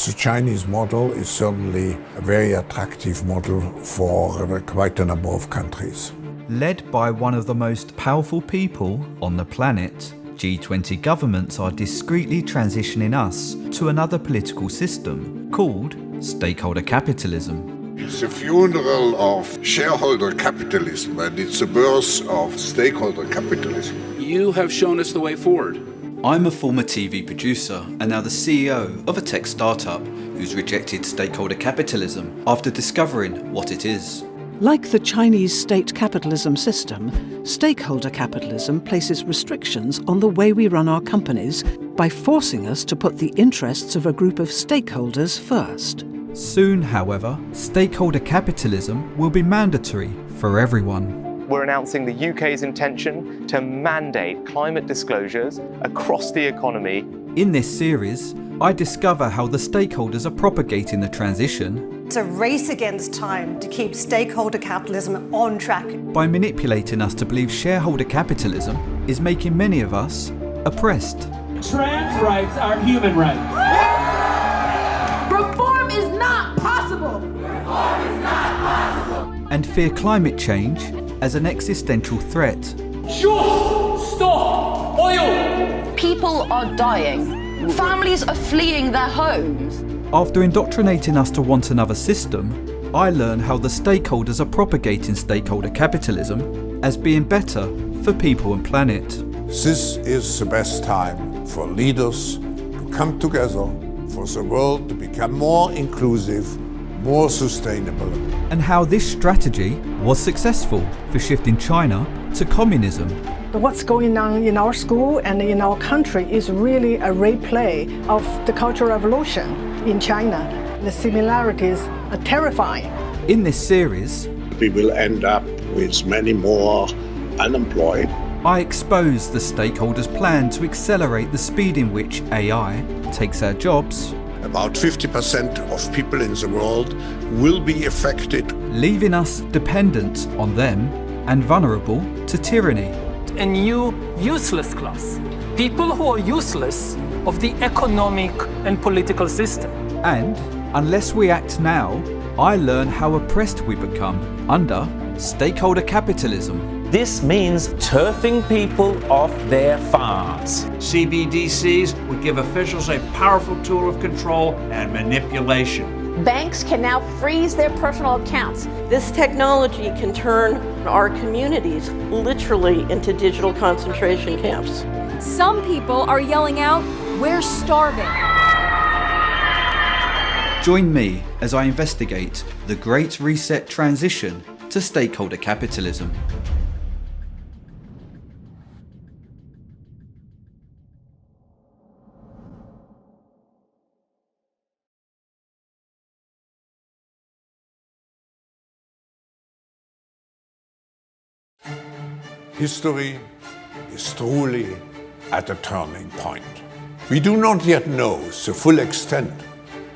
The Chinese model is certainly a very attractive model for quite a number of countries. Led by one of the most powerful people on the planet, G20 governments are discreetly transitioning us to another political system called stakeholder capitalism. It's the funeral of shareholder capitalism and it's the birth of stakeholder capitalism. You have shown us the way forward. I'm a former TV producer and now the CEO of a tech startup who's rejected stakeholder capitalism after discovering what it is. Like the Chinese state capitalism system, stakeholder capitalism places restrictions on the way we run our companies by forcing us to put the interests of a group of stakeholders first. Soon, however, stakeholder capitalism will be mandatory for everyone. We're announcing the UK's intention to mandate climate disclosures across the economy. In this series, I discover how the stakeholders are propagating the transition. It's a race against time to keep stakeholder capitalism on track. By manipulating us to believe shareholder capitalism is making many of us oppressed. Trans rights are human rights. Reform is not possible. Reform is not possible. And fear climate change as an existential threat. Just stop oil! People are dying. Families are fleeing their homes. After indoctrinating us to want another system, I learn how the stakeholders are propagating stakeholder capitalism as being better for people and planet. This is the best time for leaders to come together, for the world to become more inclusive, more sustainable. And how this strategy was successful for shifting China to communism. What's going on in our school and in our country is really a replay of the Cultural Revolution in China. The similarities are terrifying. In this series, we will end up with many more unemployed. I expose the stakeholders' plan to accelerate the speed in which AI takes our jobs. About 50% of people in the world will be affected, leaving us dependent on them and vulnerable to tyranny. A new useless class. People who are useless of the economic and political system. And unless we act now, I learn how oppressed we become under stakeholder capitalism. This means turfing people off their farms. CBDCs would give officials a powerful tool of control and manipulation. Banks can now freeze their personal accounts. This technology can turn our communities literally into digital concentration camps. Some people are yelling out, "We're starving." Join me as I investigate the Great Reset transition to stakeholder capitalism. History is truly at a turning point. We do not yet know the full extent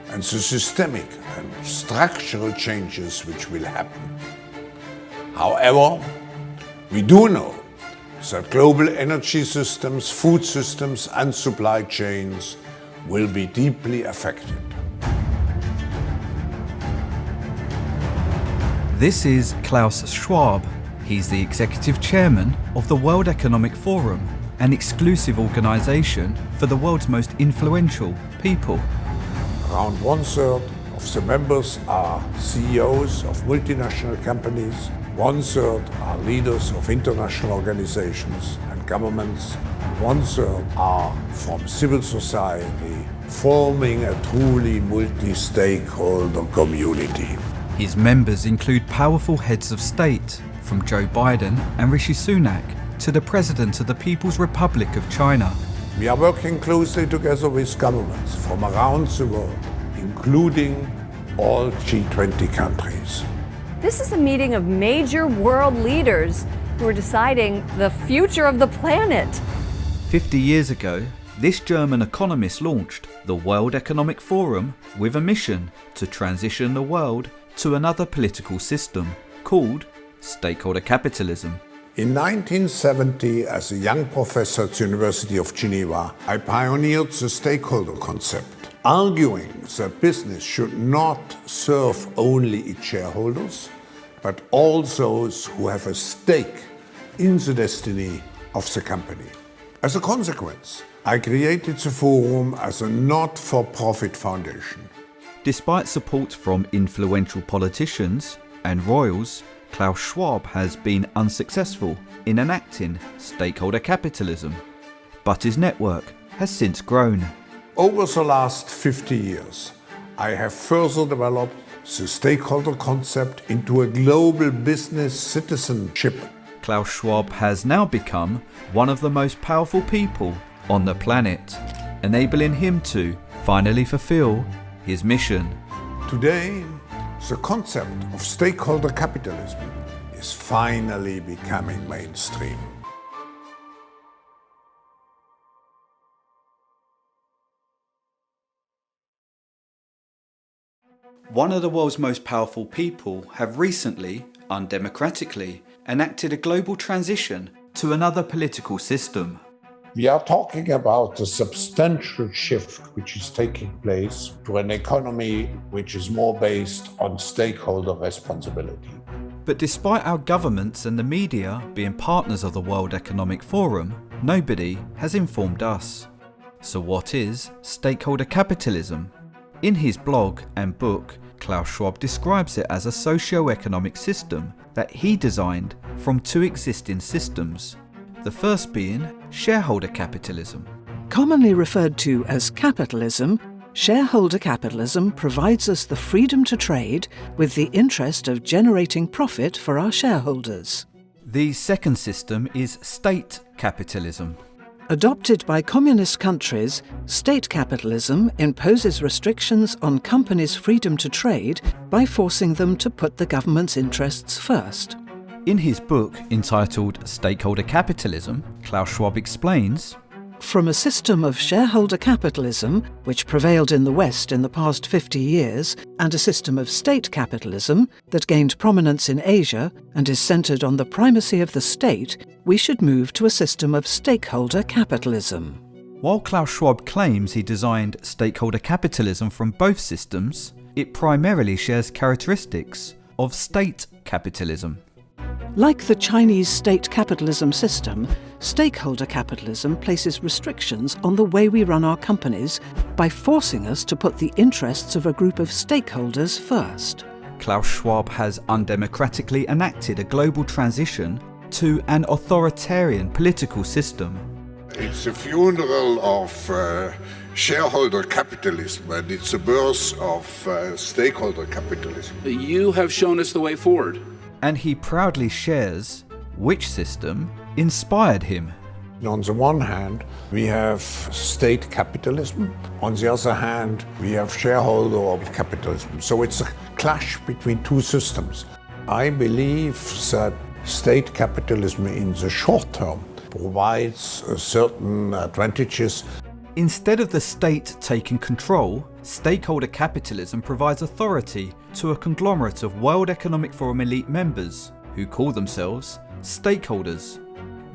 and the systemic and structural changes which will happen. However, we do know that global energy systems, food systems and supply chains will be deeply affected. This is Klaus Schwab. He's the executive chairman of the World Economic Forum, an exclusive organization for the world's most influential people. Around 1/3 of the members are CEOs of multinational companies, 1/3 are leaders of international organizations and governments, and 1/3 are from civil society, forming a truly multi-stakeholder community. His members include powerful heads of state, from Joe Biden and Rishi Sunak to the President of the People's Republic of China. We are working closely together with governments from around the world, including all G20 countries. This is a meeting of major world leaders who are deciding the future of the planet. 50 years ago, this German economist launched the World Economic Forum with a mission to transition the world to another political system called stakeholder capitalism. In 1970, as a young professor at the University of Geneva, I pioneered the stakeholder concept. arguing that business should not serve only its shareholders, but all those who have a stake in the destiny of the company. As a consequence, I created the forum as a not-for-profit foundation. Despite support from influential politicians and royals, Klaus Schwab has been unsuccessful in enacting stakeholder capitalism, but his network has since grown. Over the last 50 years, I have further developed the stakeholder concept into a global business citizenship. Klaus Schwab has now become one of the most powerful people on the planet, enabling him to finally fulfill his mission. Today, the concept of stakeholder capitalism is finally becoming mainstream. One of the world's most powerful people have recently, undemocratically, enacted a global transition to another political system. We are talking about a substantial shift which is taking place to an economy which is more based on stakeholder responsibility. But despite our governments and the media being partners of the World Economic Forum, nobody has informed us. So what is stakeholder capitalism? In his blog and book, Klaus Schwab describes it as a socio-economic system that he designed from two existing systems. The first being shareholder capitalism. Commonly referred to as capitalism, shareholder capitalism provides us the freedom to trade with the interest of generating profit for our shareholders. The second system is state capitalism. Adopted by communist countries, state capitalism imposes restrictions on companies' freedom to trade by forcing them to put the government's interests first. In his book entitled Stakeholder Capitalism, Klaus Schwab explains, from a system of shareholder capitalism, which prevailed in the West in the past 50 years, and a system of state capitalism that gained prominence in Asia and is centred on the primacy of the state, we should move to a system of stakeholder capitalism. While Klaus Schwab claims he designed stakeholder capitalism from both systems, it primarily shares characteristics of state capitalism. Like the Chinese state capitalism system, stakeholder capitalism places restrictions on the way we run our companies by forcing us to put the interests of a group of stakeholders first. Klaus Schwab has undemocratically enacted a global transition to an authoritarian political system. It's the funeral of shareholder capitalism, and it's the birth of stakeholder capitalism. You have shown us the way forward. And he proudly shares which system inspired him. On the one hand, we have state capitalism. On the other hand, we have shareholder capitalism. So it's a clash between two systems. I believe that state capitalism in the short term provides certain advantages. Instead of the state taking control, stakeholder capitalism provides authority to a conglomerate of World Economic Forum elite members who call themselves stakeholders.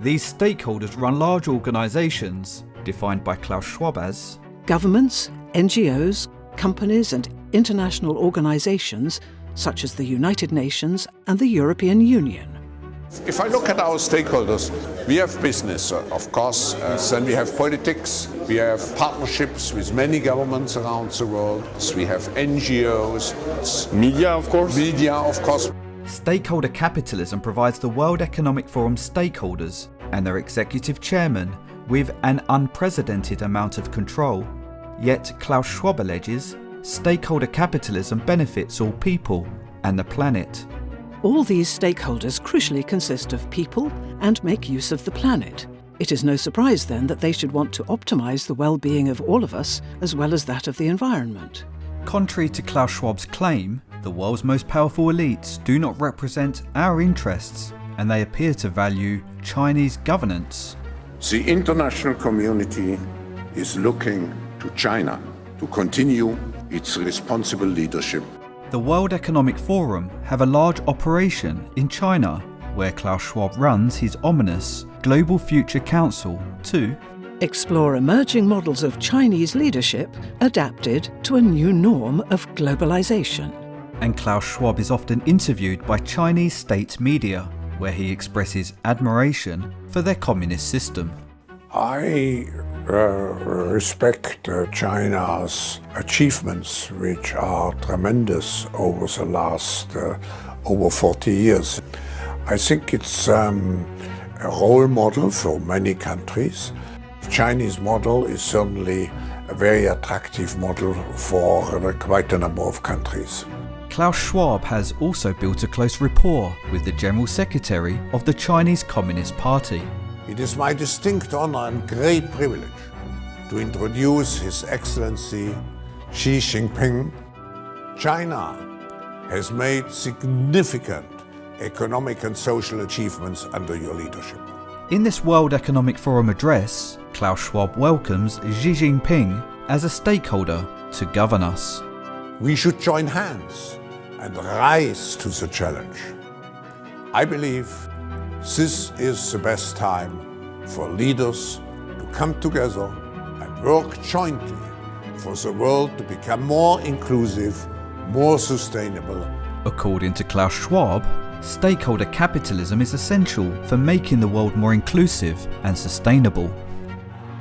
These stakeholders run large organisations, defined by Klaus Schwab as governments, NGOs, companies and international organisations such as the United Nations and the European Union. If I look at our stakeholders, we have business, of course, then we have politics, we have partnerships with many governments around the world, we have NGOs, media, of course. Stakeholder capitalism provides the World Economic Forum stakeholders and their executive chairman with an unprecedented amount of control. Yet Klaus Schwab alleges stakeholder capitalism benefits all people and the planet. All these stakeholders crucially consist of people and make use of the planet. It is no surprise then that they should want to optimise the well-being of all of us as well as that of the environment. Contrary to Klaus Schwab's claim, the world's most powerful elites do not represent our interests, and they appear to value Chinese governance. The international community is looking to China to continue its responsible leadership. The World Economic Forum have a large operation in China, where Klaus Schwab runs his ominous Global Future Council to explore emerging models of Chinese leadership adapted to a new norm of globalization. And Klaus Schwab is often interviewed by Chinese state media, where he expresses admiration for their communist system. I respect China's achievements, which are tremendous over the last over 40 years. I think it's a role model for many countries. The Chinese model is certainly a very attractive model for quite a number of countries. Klaus Schwab has also built a close rapport with the General Secretary of the Chinese Communist Party. It is my distinct honor and great privilege to introduce His Excellency Xi Jinping. China has made significant economic and social achievements under your leadership. In this World Economic Forum address, Klaus Schwab welcomes Xi Jinping as a stakeholder to govern us. We should join hands and rise to the challenge. I believe this is the best time for leaders to come together and work jointly for the world to become more inclusive, more sustainable. According to Klaus Schwab, stakeholder capitalism is essential for making the world more inclusive and sustainable.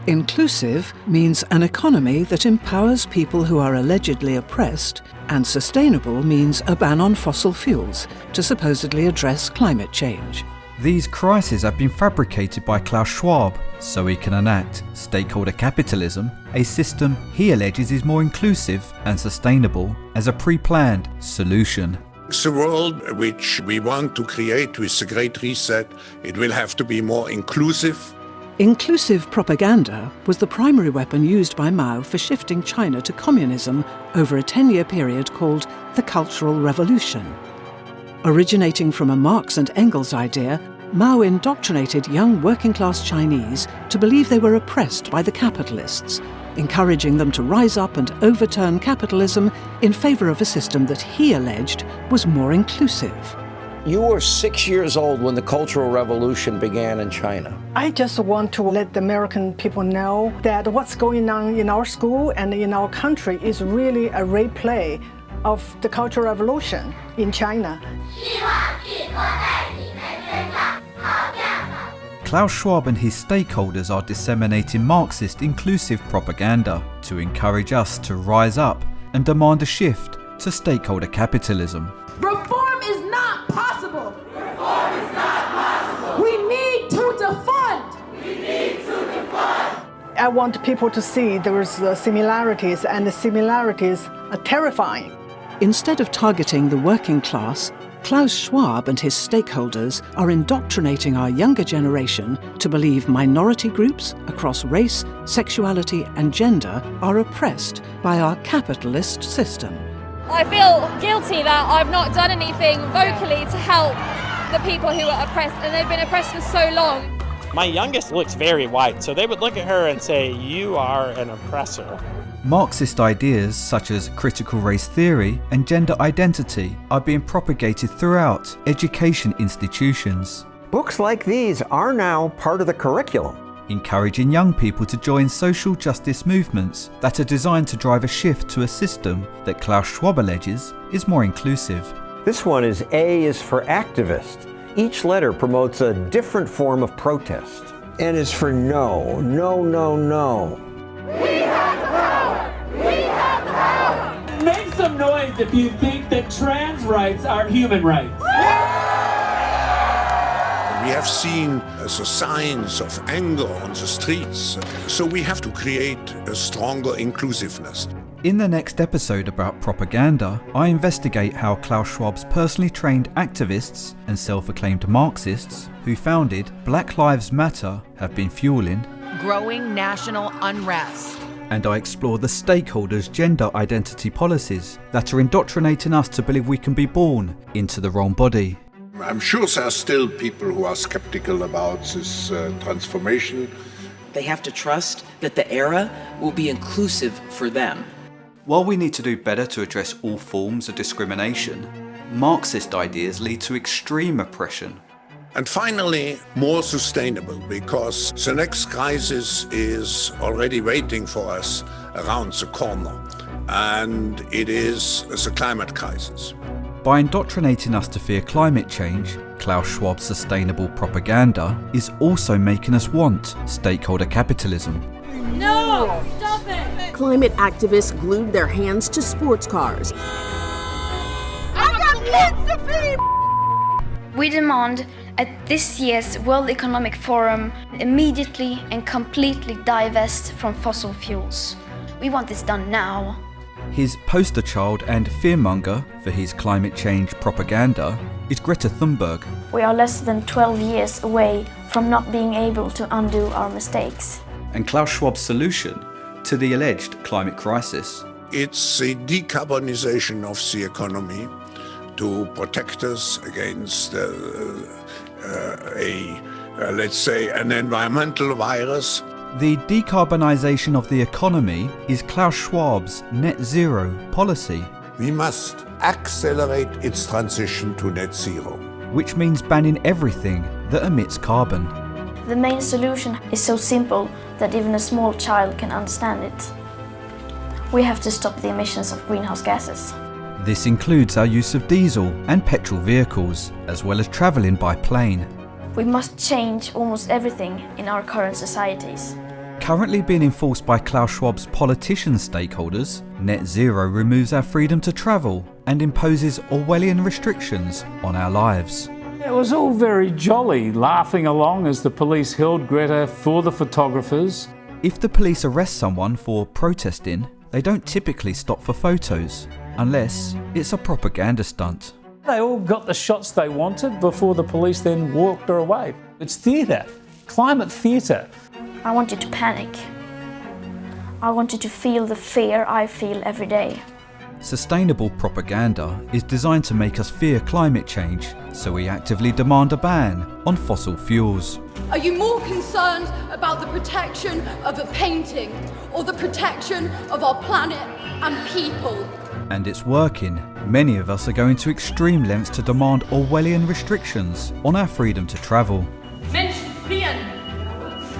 Inclusive means an economy that empowers people who are allegedly oppressed, and sustainable means a ban on fossil fuels to supposedly address climate change. These crises have been fabricated by Klaus Schwab so he can enact stakeholder capitalism, a system he alleges is more inclusive and sustainable, as a pre-planned solution. The world which we want to create with the Great Reset, it will have to be more inclusive. Inclusive propaganda was the primary weapon used by Mao for shifting China to communism over a 10-year period called the Cultural Revolution. Originating from a Marx and Engels idea, Mao indoctrinated young working-class Chinese to believe they were oppressed by the capitalists, encouraging them to rise up and overturn capitalism in favor of a system that he alleged was more inclusive. You were 6 years old when the Cultural Revolution began in China. I just want to let the American people know that what's going on in our school and in our country is really a replay of the Cultural Revolution in China. Klaus Schwab and his stakeholders are disseminating Marxist inclusive propaganda to encourage us to rise up and demand a shift to stakeholder capitalism. Reform is not possible. Reform is not possible. We need to defund. We need to defund. I want people to see there's similarities, and the similarities are terrifying. Instead of targeting the working class, Klaus Schwab and his stakeholders are indoctrinating our younger generation to believe minority groups across race, sexuality and gender are oppressed by our capitalist system. I feel guilty that I've not done anything vocally to help the people who are oppressed, and they've been oppressed for so long. My youngest looks very white, so they would look at her and say, "You are an oppressor." Marxist ideas such as critical race theory and gender identity are being propagated throughout education institutions. Books like these are now part of the curriculum, encouraging young people to join social justice movements that are designed to drive a shift to a system that Klaus Schwab alleges is more inclusive. This one is A is for activist. Each letter promotes a different form of protest. N is for no, no, no, no. We have the power! We have the power! Make some noise if you think that trans rights are human rights. We have seen the signs of anger on the streets, so we have to create a stronger inclusiveness. In the next episode about propaganda, I investigate how Klaus Schwab's personally trained activists and self-acclaimed Marxists who founded Black Lives Matter have been fueling growing national unrest. And I explore the stakeholders' gender identity policies that are indoctrinating us to believe we can be born into the wrong body. I'm sure there are still people who are skeptical about this transformation. They have to trust that the era will be inclusive for them. While we need to do better to address all forms of discrimination, Marxist ideas lead to extreme oppression. And finally, more sustainable, because the next crisis is already waiting for us around the corner, and it is the climate crisis. By indoctrinating us to fear climate change, Klaus Schwab's sustainable propaganda is also making us want stakeholder capitalism. No! Stop it! Climate activists glued their hands to sports cars. I got kids to feed! We demand at this year's World Economic Forum immediately and completely divest from fossil fuels. We want this done now. His poster child and fearmonger for his climate change propaganda is Greta Thunberg. We are less than 12 years away from not being able to undo our mistakes. And Klaus Schwab's solution to the alleged climate crisis. It's the decarbonization of the economy to protect us against let's say, an environmental virus. The decarbonisation of the economy is Klaus Schwab's net zero policy. We must accelerate its transition to net zero, which means banning everything that emits carbon. The main solution is so simple that even a small child can understand it. We have to stop the emissions of greenhouse gases. This includes our use of diesel and petrol vehicles, as well as travelling by plane. We must change almost everything in our current societies. Currently being enforced by Klaus Schwab's politician stakeholders, net zero removes our freedom to travel and imposes Orwellian restrictions on our lives. It was all very jolly, laughing along as the police held Greta for the photographers. If the police arrest someone for protesting, they don't typically stop for photos, unless it's a propaganda stunt. They all got the shots they wanted before the police then walked her away. It's theatre, climate theatre. I want you to panic. I want you to feel the fear I feel every day. Sustainable propaganda is designed to make us fear climate change, so we actively demand a ban on fossil fuels. Are you more concerned about the protection of a painting or the protection of our planet and people? And it's working. Many of us are going to extreme lengths to demand Orwellian restrictions on our freedom to travel. Menschen frieren.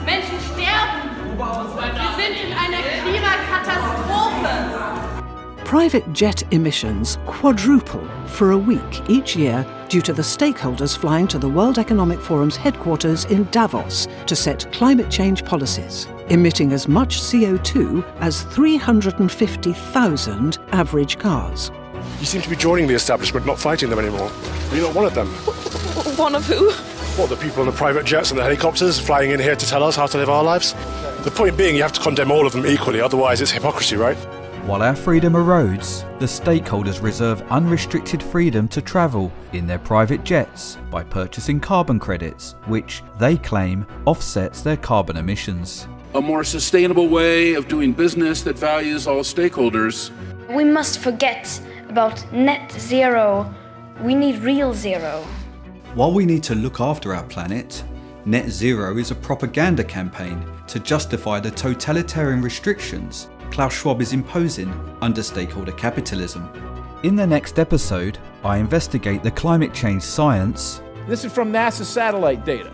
Menschen sterben. Wir sind in einer Klimakatastrophe. Private jet emissions quadruple for a week each year due to the stakeholders flying to the World Economic Forum's headquarters in Davos to set climate change policies, emitting as much CO2 as 350,000 average cars. You seem to be joining the establishment, not fighting them anymore. You're not one of them. One of who? What, the people in the private jets and the helicopters flying in here to tell us how to live our lives? The point being, you have to condemn all of them equally, otherwise it's hypocrisy, right? While our freedom erodes, the stakeholders reserve unrestricted freedom to travel in their private jets by purchasing carbon credits, which they claim offsets their carbon emissions. A more sustainable way of doing business that values all stakeholders. We must forget about net zero. We need real zero. While we need to look after our planet, net zero is a propaganda campaign to justify the totalitarian restrictions Klaus Schwab is imposing under stakeholder capitalism. In the next episode, I investigate the climate change science. This is from NASA satellite data.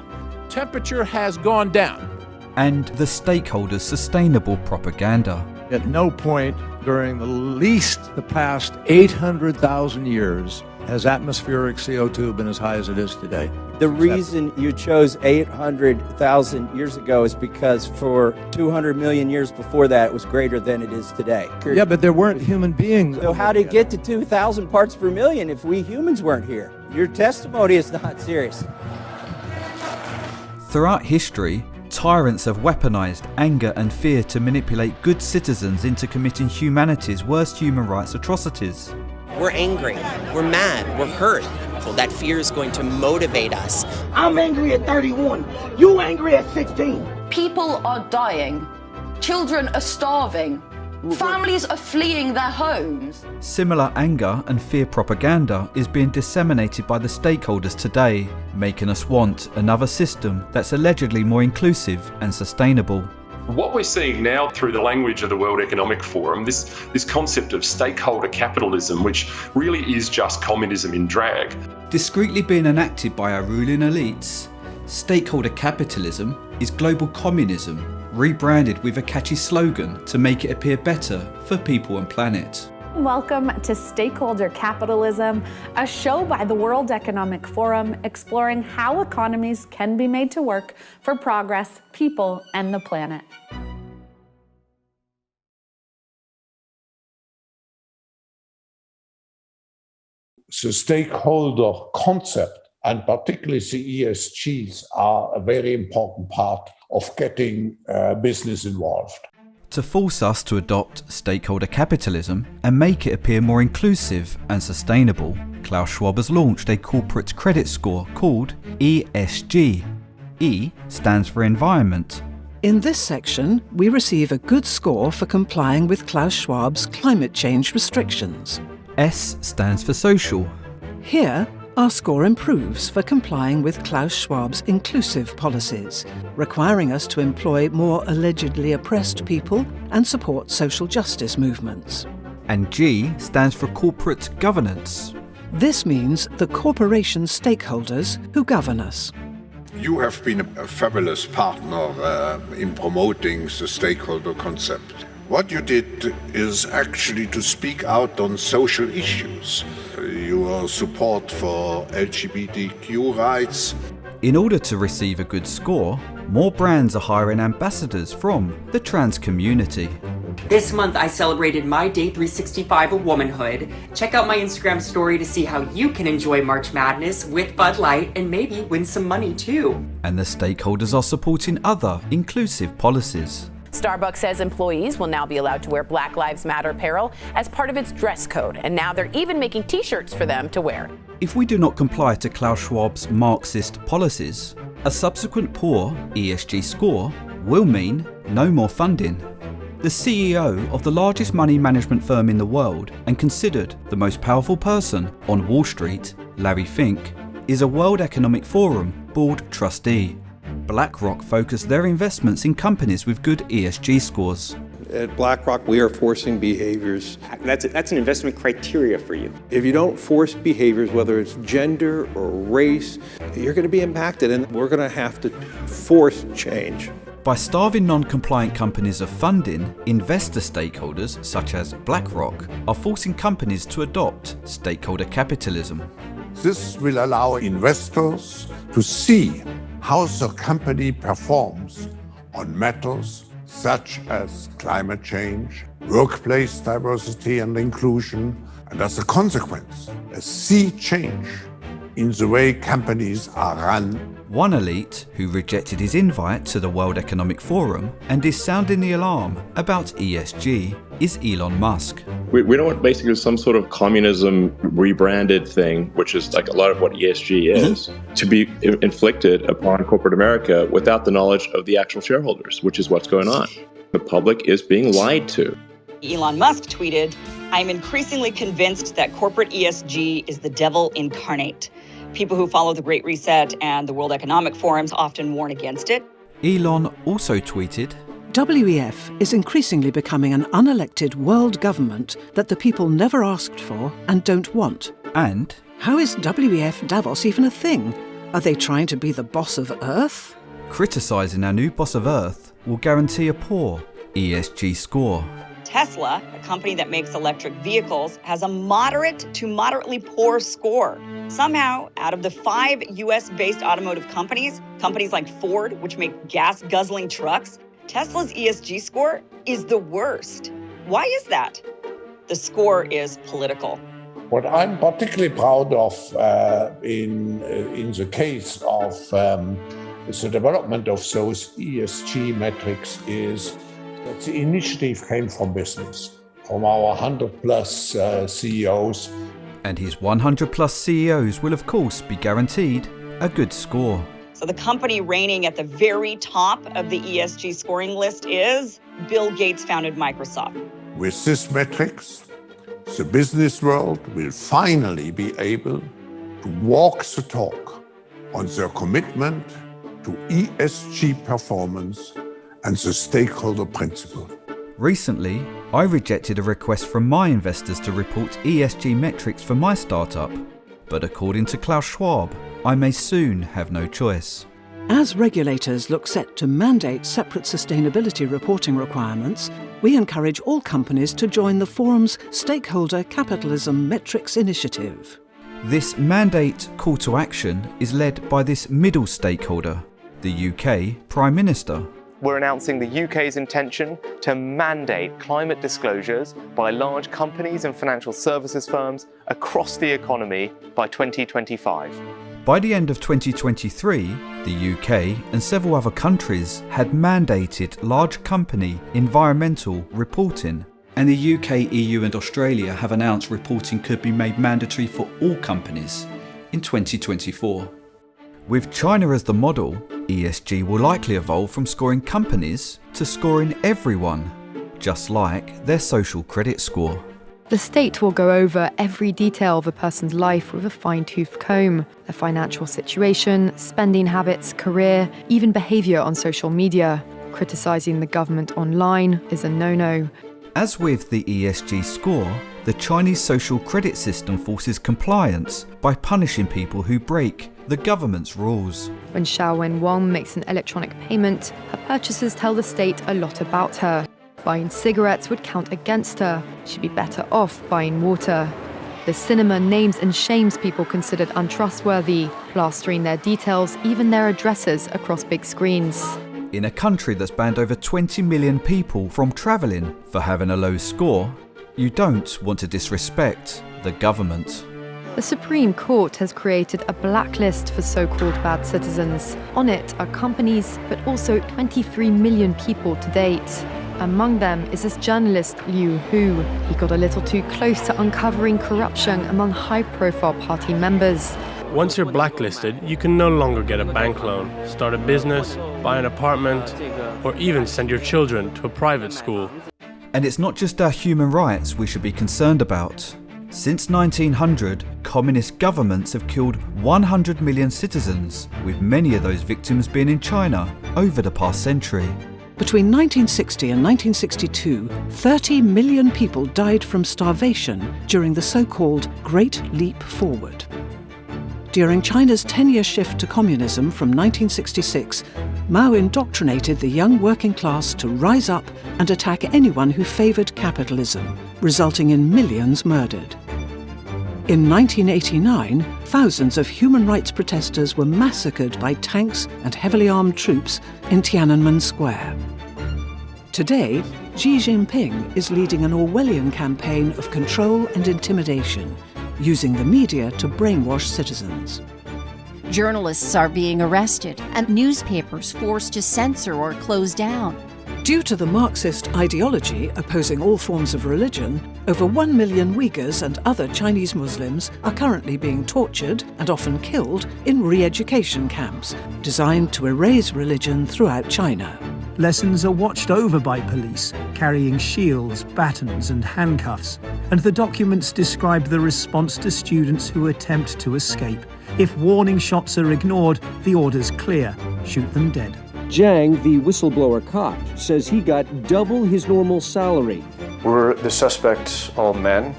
Temperature has gone down. And the stakeholders' sustainable propaganda. At no point during the past 800,000 years has atmospheric CO2 been as high as it is today. The reason you chose 800,000 years ago is because for 200 million years before that it was greater than it is today. Yeah, but there weren't human beings. So how did it get to 2,000 parts per million if we humans weren't here? Your testimony is not serious. Throughout history, tyrants have weaponized anger and fear to manipulate good citizens into committing humanity's worst human rights atrocities. We're angry, we're mad, we're hurt. Well, that fear is going to motivate us. I'm angry at 31. You angry at 16. People are dying. Children are starving. Families are fleeing their homes. Similar anger and fear propaganda is being disseminated by the stakeholders today, making us want another system that's allegedly more inclusive and sustainable. What we're seeing now through the language of the World Economic Forum, this concept of stakeholder capitalism, which really is just communism in drag. Discreetly being enacted by our ruling elites, stakeholder capitalism is global communism, rebranded with a catchy slogan to make it appear better for people and planet. Welcome to Stakeholder Capitalism, a show by the World Economic Forum exploring how economies can be made to work for progress, people, and the planet. The stakeholder concept, and particularly the ESGs, are a very important part of getting business involved. To force us to adopt stakeholder capitalism and make it appear more inclusive and sustainable, Klaus Schwab has launched a corporate credit score called ESG. E stands for environment. In this section, we receive a good score for complying with Klaus Schwab's climate change restrictions. S stands for social. Here, our score improves for complying with Klaus Schwab's inclusive policies, requiring us to employ more allegedly oppressed people and support social justice movements. And G stands for corporate governance. This means the corporation stakeholders who govern us. You have been a fabulous partner in promoting the stakeholder concept. What you did is actually to speak out on social issues. Your support for LGBTQ rights. In order to receive a good score, more brands are hiring ambassadors from the trans community. This month I celebrated my day 365 of womanhood. Check out my Instagram story to see how you can enjoy March Madness with Bud Light and maybe win some money too. And the stakeholders are supporting other inclusive policies. Starbucks says employees will now be allowed to wear Black Lives Matter apparel as part of its dress code, and now they're even making t-shirts for them to wear. If we do not comply to Klaus Schwab's Marxist policies, a subsequent poor ESG score will mean no more funding. The CEO of the largest money management firm in the world and considered the most powerful person on Wall Street, Larry Fink, is a World Economic Forum board trustee. BlackRock focus their investments in companies with good ESG scores. At BlackRock, we are forcing behaviors. That's an investment criteria for you. If you don't force behaviors, whether it's gender or race, you're going to be impacted, and we're going to have to force change. By starving non-compliant companies of funding, investor stakeholders, such as BlackRock, are forcing companies to adopt stakeholder capitalism. This will allow investors to see how the company performs on matters such as climate change, workplace diversity and inclusion, and as a consequence, a sea change in the way companies are run. One elite who rejected his invite to the World Economic Forum and is sounding the alarm about ESG is Elon Musk. We don't want basically some sort of communism rebranded thing, which is like a lot of what ESG is, to be inflicted upon corporate America without the knowledge of the actual shareholders, which is what's going on. The public is being lied to. Elon Musk tweeted, "I'm increasingly convinced that corporate ESG is the devil incarnate. People who follow the Great Reset and the World Economic Forums often warn against it." Elon also tweeted, WEF is increasingly becoming an unelected world government that the people never asked for and don't want. And how is WEF Davos even a thing? Are they trying to be the boss of Earth? criticising our new boss of Earth will guarantee a poor ESG score. Tesla, a company that makes electric vehicles, has a moderate to moderately poor score. Somehow, out of the 5 US-based automotive companies like Ford, which make gas-guzzling trucks, Tesla's ESG score is the worst. Why is that? The score is political. What I'm particularly proud of in the case of the development of those ESG metrics is that the initiative came from business, from our 100+ CEOs. And his 100+ CEOs will of course be guaranteed a good score. So the company reigning at the very top of the ESG scoring list is Bill Gates founded Microsoft. With these metrics, the business world will finally be able to walk the talk on their commitment to ESG performance and the stakeholder principle. Recently, I rejected a request from my investors to report ESG metrics for my startup, but according to Klaus Schwab, I may soon have no choice. As regulators look set to mandate separate sustainability reporting requirements, we encourage all companies to join the forum's Stakeholder Capitalism Metrics Initiative. This mandate call to action is led by this middle stakeholder, the UK Prime Minister. We're announcing the UK's intention to mandate climate disclosures by large companies and financial services firms across the economy by 2025. By the end of 2023, the UK and several other countries had mandated large company environmental reporting, and the UK, EU and Australia have announced reporting could be made mandatory for all companies in 2024. With China as the model, ESG will likely evolve from scoring companies to scoring everyone, just like their social credit score. The state will go over every detail of a person's life with a fine-tooth comb, their financial situation, spending habits, career, even behaviour on social media. Criticising the government online is a no-no. As with the ESG score, the Chinese social credit system forces compliance by punishing people who break the government's rules. When Xiaowen Wang makes an electronic payment, her purchases tell the state a lot about her. Buying cigarettes would count against her. She'd be better off buying water. The cinema names and shames people considered untrustworthy, plastering their details, even their addresses, across big screens. In a country that's banned over 20 million people from travelling for having a low score, you don't want to disrespect the government. The Supreme Court has created a blacklist for so-called bad citizens. On it are companies, but also 23 million people to date. Among them is this journalist Liu Hu. He got a little too close to uncovering corruption among high-profile party members. Once you're blacklisted, you can no longer get a bank loan, start a business, buy an apartment, or even send your children to a private school. And it's not just our human rights we should be concerned about. Since 1900, communist governments have killed 100 million citizens, with many of those victims being in China over the past century. Between 1960 and 1962, 30 million people died from starvation during the so-called Great Leap Forward. During China's 10-year shift to communism from 1966, Mao indoctrinated the young working class to rise up and attack anyone who favoured capitalism, resulting in millions murdered. In 1989, thousands of human rights protesters were massacred by tanks and heavily armed troops in Tiananmen Square. Today, Xi Jinping is leading an Orwellian campaign of control and intimidation, using the media to brainwash citizens. Journalists are being arrested and newspapers forced to censor or close down. Due to the Marxist ideology opposing all forms of religion, over 1 million Uyghurs and other Chinese Muslims are currently being tortured and often killed in re-education camps designed to erase religion throughout China. Lessons are watched over by police, carrying shields, batons and handcuffs, and the documents describe the response to students who attempt to escape. If warning shots are ignored, the order's clear: shoot them dead. Zhang, the whistleblower cop, says he got double his normal salary. Were the suspects all men?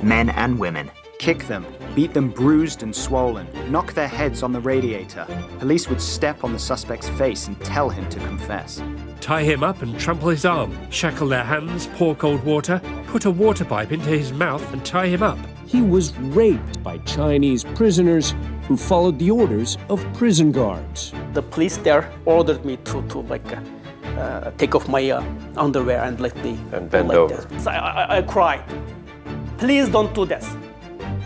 Men and women. Kick them, beat them bruised and swollen, knock their heads on the radiator. Police would step on the suspect's face and tell him to confess. Tie him up and trample his arm, shackle their hands, pour cold water, put a water pipe into his mouth and tie him up. He was raped by Chinese prisoners who followed the orders of prison guards. The police there ordered me to take off my underwear and let me bend over. So I cried. Please don't do this.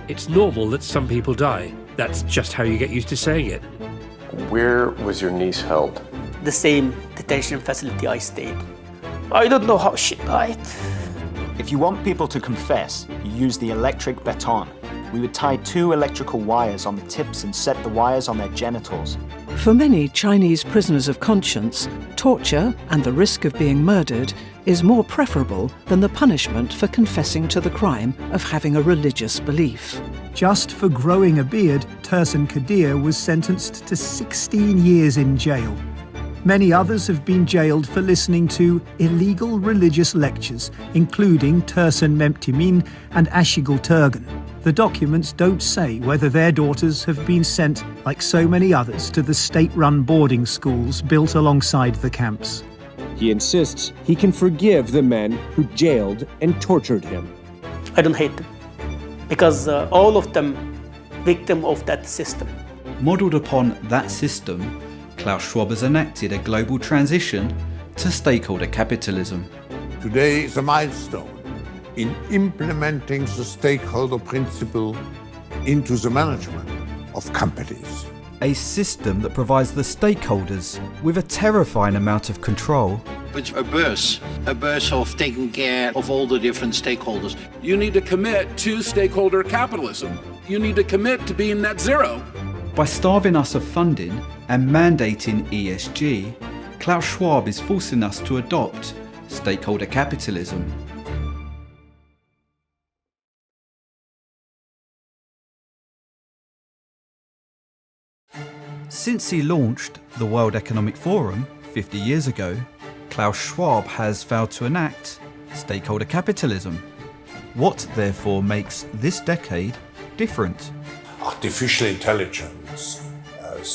It's normal that some people die. That's just how you get used to saying it. Where was your niece held? The same detention facility I stayed. I don't know how she died. If you want people to confess, you use the electric baton. We would tie 2 electrical wires on the tips and set the wires on their genitals. For many Chinese prisoners of conscience, torture and the risk of being murdered is more preferable than the punishment for confessing to the crime of having a religious belief. Just for growing a beard, Tursun Kadir was sentenced to 16 years in jail. Many others have been jailed for listening to illegal religious lectures, including Tursun Memptimin and Ashigul Turgan. The documents don't say whether their daughters have been sent, like so many others, to the state-run boarding schools built alongside the camps. He insists he can forgive the men who jailed and tortured him. I don't hate them, because all of them victim of that system. Modelled upon that system, Klaus Schwab has enacted a global transition to stakeholder capitalism. Today is a milestone in implementing the stakeholder principle into the management of companies. A system that provides the stakeholders with a terrifying amount of control. It's a burst of taking care of all the different stakeholders. You need to commit to stakeholder capitalism. You need to commit to being net zero. By starving us of funding and mandating ESG, Klaus Schwab is forcing us to adopt stakeholder capitalism. Since he launched the World Economic Forum 50 years ago, Klaus Schwab has vowed to enact stakeholder capitalism. What, therefore, makes this decade different? Artificial intelligence,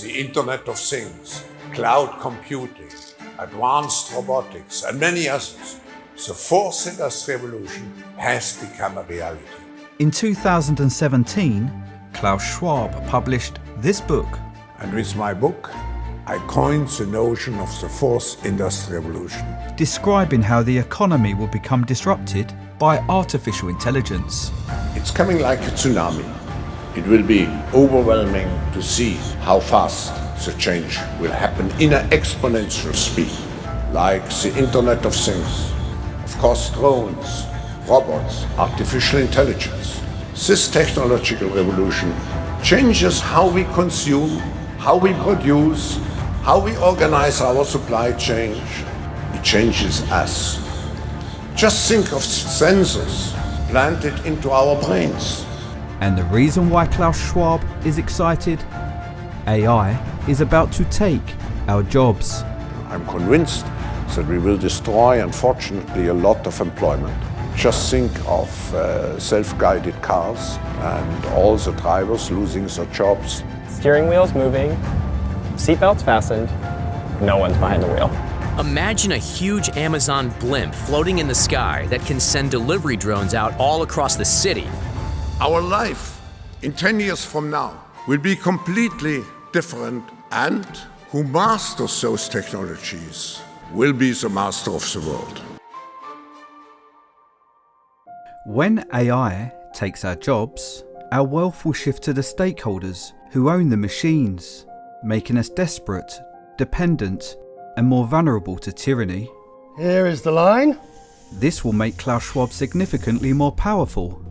the Internet of Things, cloud computing, advanced robotics, and many others. The fourth industrial revolution has become a reality. In 2017, Klaus Schwab published this book. And with my book, I coined the notion of the fourth industrial revolution, describing how the economy will become disrupted by artificial intelligence. It's coming like a tsunami. It will be overwhelming to see how fast the change will happen in an exponential speed, like the Internet of Things, of course drones, robots, artificial intelligence. This technological revolution changes how we consume, how we produce, how we organize our supply chain. It changes us. Just think of sensors planted into our brains. And the reason why Klaus Schwab is excited? AI is about to take our jobs. I'm convinced that we will destroy, unfortunately, a lot of employment. Just think of self-guided cars and all the drivers losing their jobs. Steering wheel's moving, seatbelts fastened, no one's behind the wheel. Imagine a huge Amazon blimp floating in the sky that can send delivery drones out all across the city. Our life in 10 years from now will be completely different, and who masters those technologies will be the master of the world. When AI takes our jobs, our wealth will shift to the stakeholders who own the machines, making us desperate, dependent, and more vulnerable to tyranny. Here is the line. This will make Klaus Schwab significantly more powerful.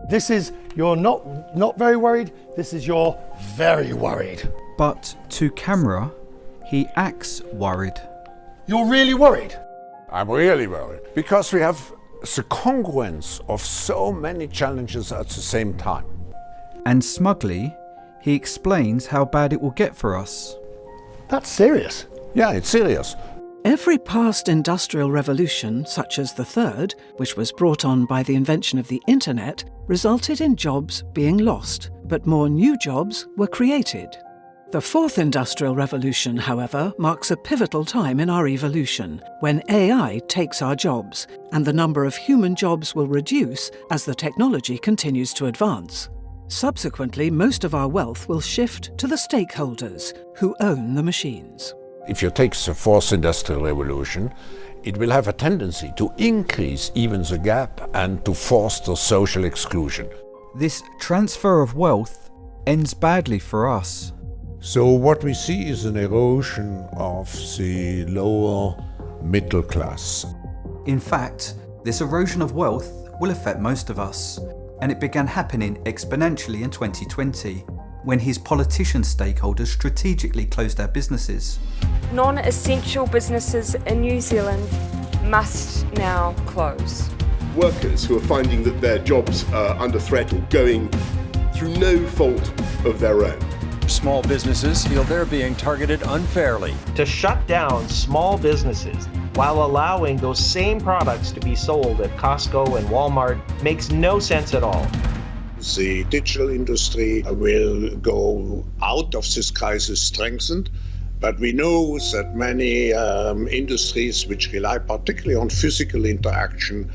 This is you're not very worried, this is you're very worried. But to camera, he acts worried. You're really worried? I'm really worried, because we have the congruence of so many challenges at the same time. And smugly, he explains how bad it will get for us. That's serious. Yeah, it's serious. Every past industrial revolution, such as the third, which was brought on by the invention of the internet, resulted in jobs being lost, but more new jobs were created. The fourth industrial revolution, however, marks a pivotal time in our evolution, when AI takes our jobs, and the number of human jobs will reduce as the technology continues to advance. Subsequently, most of our wealth will shift to the stakeholders, who own the machines. If you take the fourth industrial revolution, it will have a tendency to increase even the gap and to foster social exclusion. This transfer of wealth ends badly for us. So what we see is an erosion of the lower middle class. In fact, this erosion of wealth will affect most of us, and it began happening exponentially in 2020, when his politician stakeholders strategically closed their businesses. Non-essential businesses in New Zealand must now close. Workers who are finding that their jobs are under threat or going through no fault of their own. small businesses feel they're being targeted unfairly. To shut down small businesses while allowing those same products to be sold at Costco and Walmart makes no sense at all. The digital industry will go out of this crisis strengthened, but we know that many industries which rely particularly on physical interaction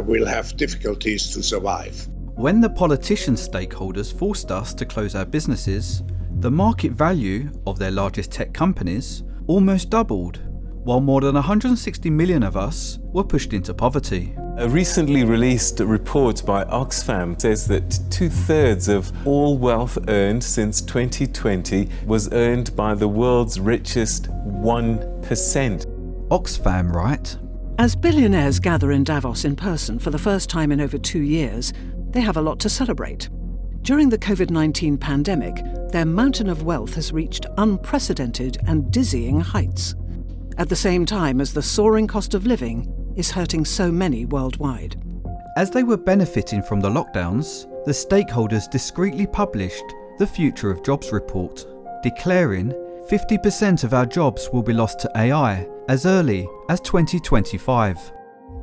will have difficulties to survive. When the politician stakeholders forced us to close our businesses, the market value of their largest tech companies almost doubled, while more than 160 million of us were pushed into poverty. A recently released report by Oxfam says that 2/3 of all wealth earned since 2020 was earned by the world's richest 1%. Oxfam write, As billionaires gather in Davos in person for the first time in over 2 years, they have a lot to celebrate. During the COVID-19 pandemic, their mountain of wealth has reached unprecedented and dizzying heights, at the same time as the soaring cost of living is hurting so many worldwide. As they were benefiting from the lockdowns, the stakeholders discreetly published the Future of Jobs report, declaring 50% of our jobs will be lost to AI as early as 2025.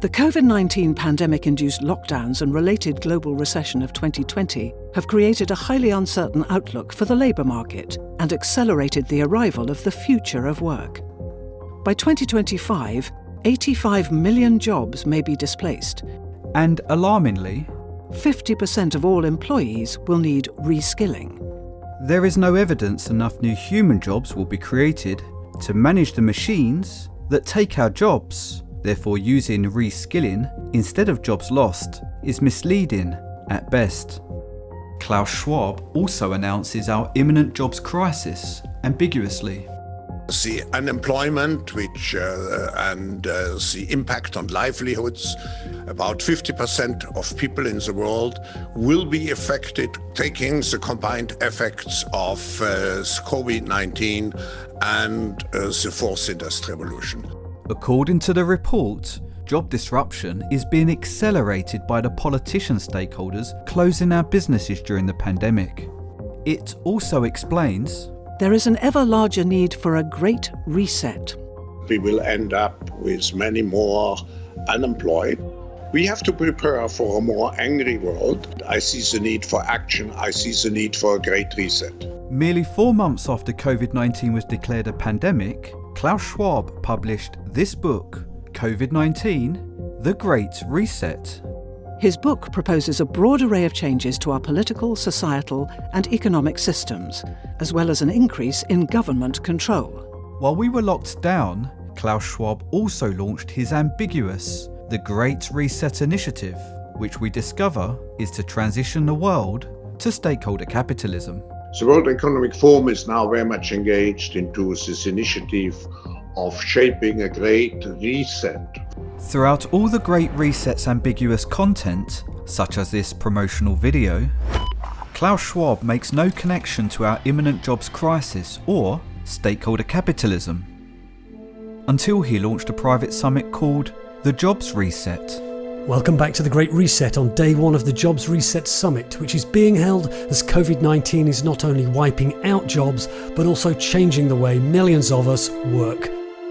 The COVID-19 pandemic-induced lockdowns and related global recession of 2020 have created a highly uncertain outlook for the labour market and accelerated the arrival of the future of work. By 2025, 85 million jobs may be displaced. And alarmingly, 50% of all employees will need reskilling. There is no evidence enough new human jobs will be created to manage the machines that take our jobs. Therefore, using reskilling instead of jobs lost is misleading at best. Klaus Schwab also announces our imminent jobs crisis ambiguously. The unemployment and the impact on livelihoods, about 50% of people in the world will be affected, taking the combined effects of COVID-19 and the fourth industrial revolution. According to the report, job disruption is being accelerated by the politician stakeholders closing our businesses during the pandemic. It also explains there is an ever larger need for a great reset. We will end up with many more unemployed. We have to prepare for a more angry world. I see the need for action. I see the need for a great reset. Merely 4 months after COVID-19 was declared a pandemic, Klaus Schwab published this book, COVID-19, The Great Reset. His book proposes a broad array of changes to our political, societal and economic systems, as well as an increase in government control. While we were locked down, Klaus Schwab also launched his ambiguous The Great Reset initiative, which we discover is to transition the world to stakeholder capitalism. The World Economic Forum is now very much engaged into this initiative of shaping a great reset. Throughout all the Great Reset's ambiguous content, such as this promotional video, Klaus Schwab makes no connection to our imminent jobs crisis or stakeholder capitalism, until he launched a private summit called the Jobs Reset. Welcome back to the Great Reset on day one of the Jobs Reset Summit, which is being held as COVID-19 is not only wiping out jobs, but also changing the way millions of us work.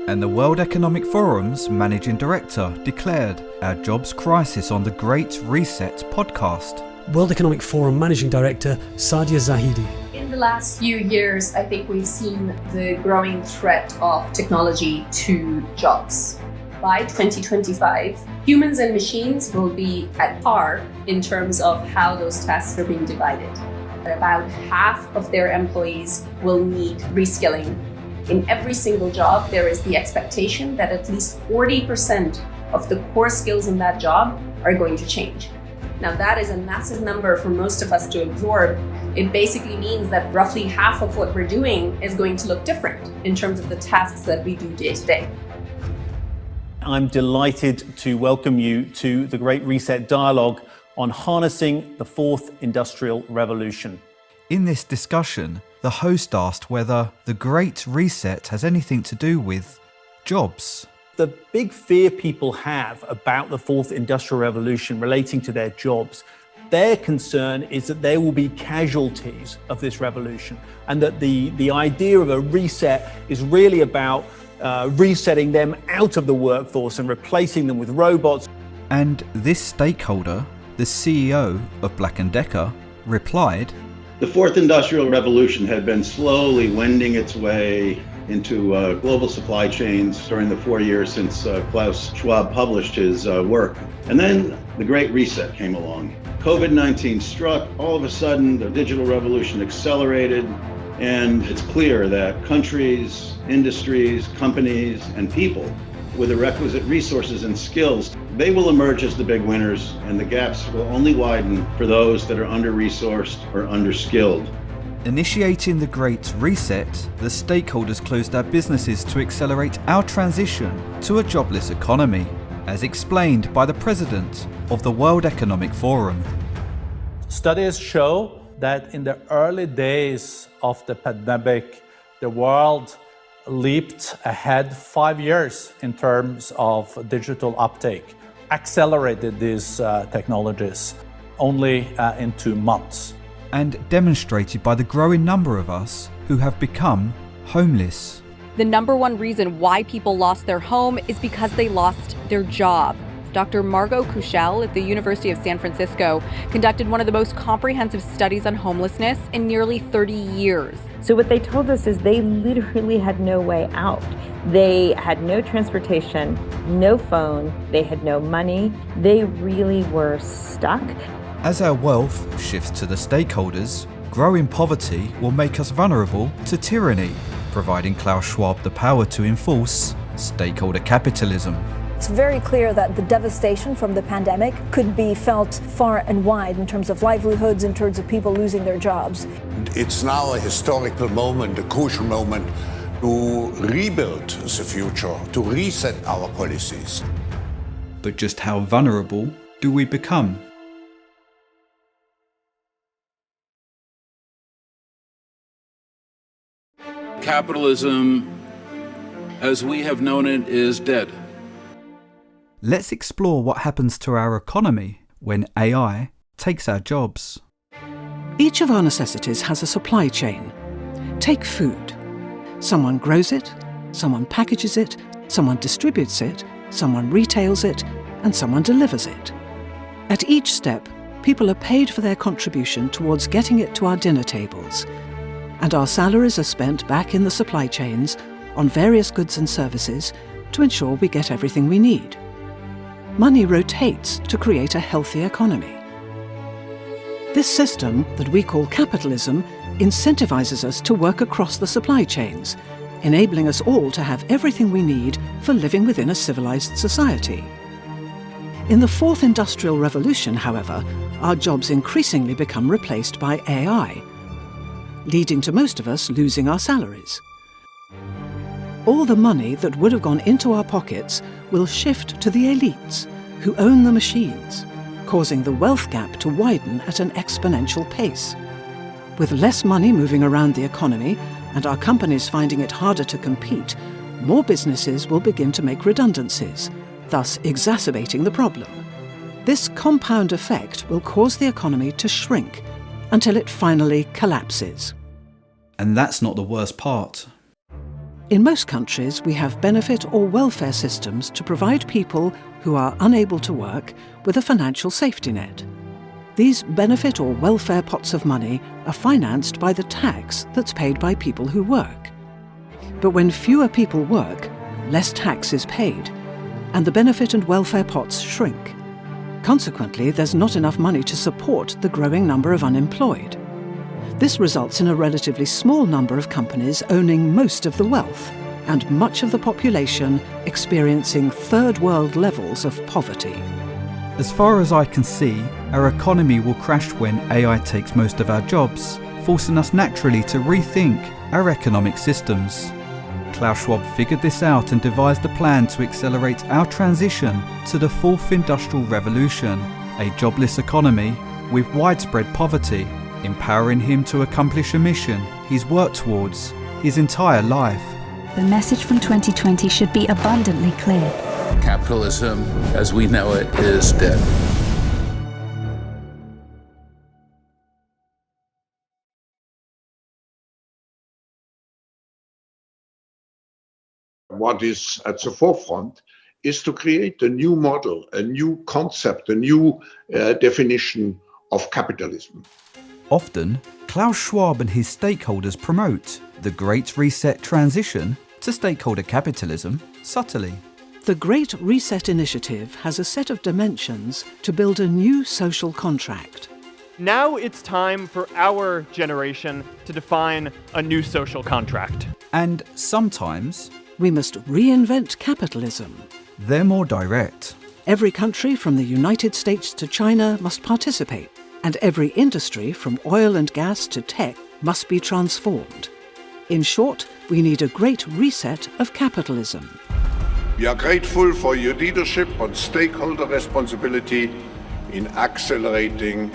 And the World Economic Forum's managing director declared our jobs crisis on the Great Reset podcast. World Economic Forum Managing Director Sadia Zahidi. In the last few years, I think we've seen the growing threat of technology to jobs. By 2025, humans and machines will be at par in terms of how those tasks are being divided. About half of their employees will need reskilling. In every single job, there is the expectation that at least 40% of the core skills in that job are going to change. Now, that is a massive number for most of us to absorb. It basically means that roughly half of what we're doing is going to look different in terms of the tasks that we do day to day. I'm delighted to welcome you to the Great Reset Dialogue on harnessing the fourth industrial revolution. In this discussion, the host asked whether the Great Reset has anything to do with jobs. The big fear people have about the fourth industrial revolution relating to their jobs Their concern is that there will be casualties of this revolution, and that the idea of a reset is really about resetting them out of the workforce and replacing them with robots. And this stakeholder, the CEO of Black & Decker, replied, "The fourth industrial revolution had been slowly wending its way into global supply chains during the 4 years since Klaus Schwab published his work. And then the Great Reset came along. COVID-19 struck. All of a sudden, the digital revolution accelerated, and it's clear that countries, industries, companies, and people with the requisite resources and skills, they will emerge as the big winners, and the gaps will only widen for those that are under-resourced or under-skilled." Initiating the Great Reset, the stakeholders closed their businesses to accelerate our transition to a jobless economy, as explained by the president of the World Economic Forum. Studies show that in the early days of the pandemic, the world leaped ahead 5 years in terms of digital uptake, accelerated these technologies only in 2 months. And demonstrated by the growing number of us who have become homeless. The number one reason why people lost their home is because they lost their job. Dr. Margot Kuchel at the University of San Francisco conducted one of the most comprehensive studies on homelessness in nearly 30 years. So what they told us is they literally had no way out. They had no transportation, no phone, they had no money. They really were stuck. As our wealth shifts to the stakeholders, growing poverty will make us vulnerable to tyranny, providing Klaus Schwab the power to enforce stakeholder capitalism. It's very clear that the devastation from the pandemic could be felt far and wide in terms of livelihoods, in terms of people losing their jobs. It's now a historical moment, a crucial moment to rebuild the future, to reset our policies. But just how vulnerable do we become? Capitalism, as we have known it, is dead. Let's explore what happens to our economy when AI takes our jobs. Each of our necessities has a supply chain. Take food. Someone grows it, someone packages it, someone distributes it, someone retails it, and someone delivers it. At each step, people are paid for their contribution towards getting it to our dinner tables. And our salaries are spent back in the supply chains on various goods and services to ensure we get everything we need. Money rotates to create a healthy economy. This system that we call capitalism incentivizes us to work across the supply chains, enabling us all to have everything we need for living within a civilized society. In the fourth industrial revolution, however, our jobs increasingly become replaced by AI, leading to most of us losing our salaries. All the money that would have gone into our pockets will shift to the elites, who own the machines, causing the wealth gap to widen at an exponential pace. With less money moving around the economy and our companies finding it harder to compete, more businesses will begin to make redundancies, thus exacerbating the problem. This compound effect will cause the economy to shrink until it finally collapses. And that's not the worst part. In most countries, we have benefit or welfare systems to provide people who are unable to work with a financial safety net. These benefit or welfare pots of money are financed by the tax that's paid by people who work. But when fewer people work, less tax is paid, and the benefit and welfare pots shrink. Consequently, there's not enough money to support the growing number of unemployed. This results in a relatively small number of companies owning most of the wealth, and much of the population experiencing third world levels of poverty. As far as I can see, our economy will crash when AI takes most of our jobs, forcing us naturally to rethink our economic systems. Klaus Schwab figured this out and devised a plan to accelerate our transition to the fourth industrial revolution, a jobless economy with widespread poverty, empowering him to accomplish a mission he's worked towards his entire life. The message from 2020 should be abundantly clear. Capitalism, as we know it, is dead. What is at the forefront is to create a new model, a new concept, a new definition of capitalism. Often, Klaus Schwab and his stakeholders promote the Great Reset transition to stakeholder capitalism subtly. The Great Reset initiative has a set of dimensions to build a new social contract. Now it's time for our generation to define a new social contract. And sometimes we must reinvent capitalism. They're more direct. Every country from the United States to China must participate, and every industry from oil and gas to tech must be transformed. In short, we need a great reset of capitalism. We are grateful for your leadership on stakeholder responsibility in accelerating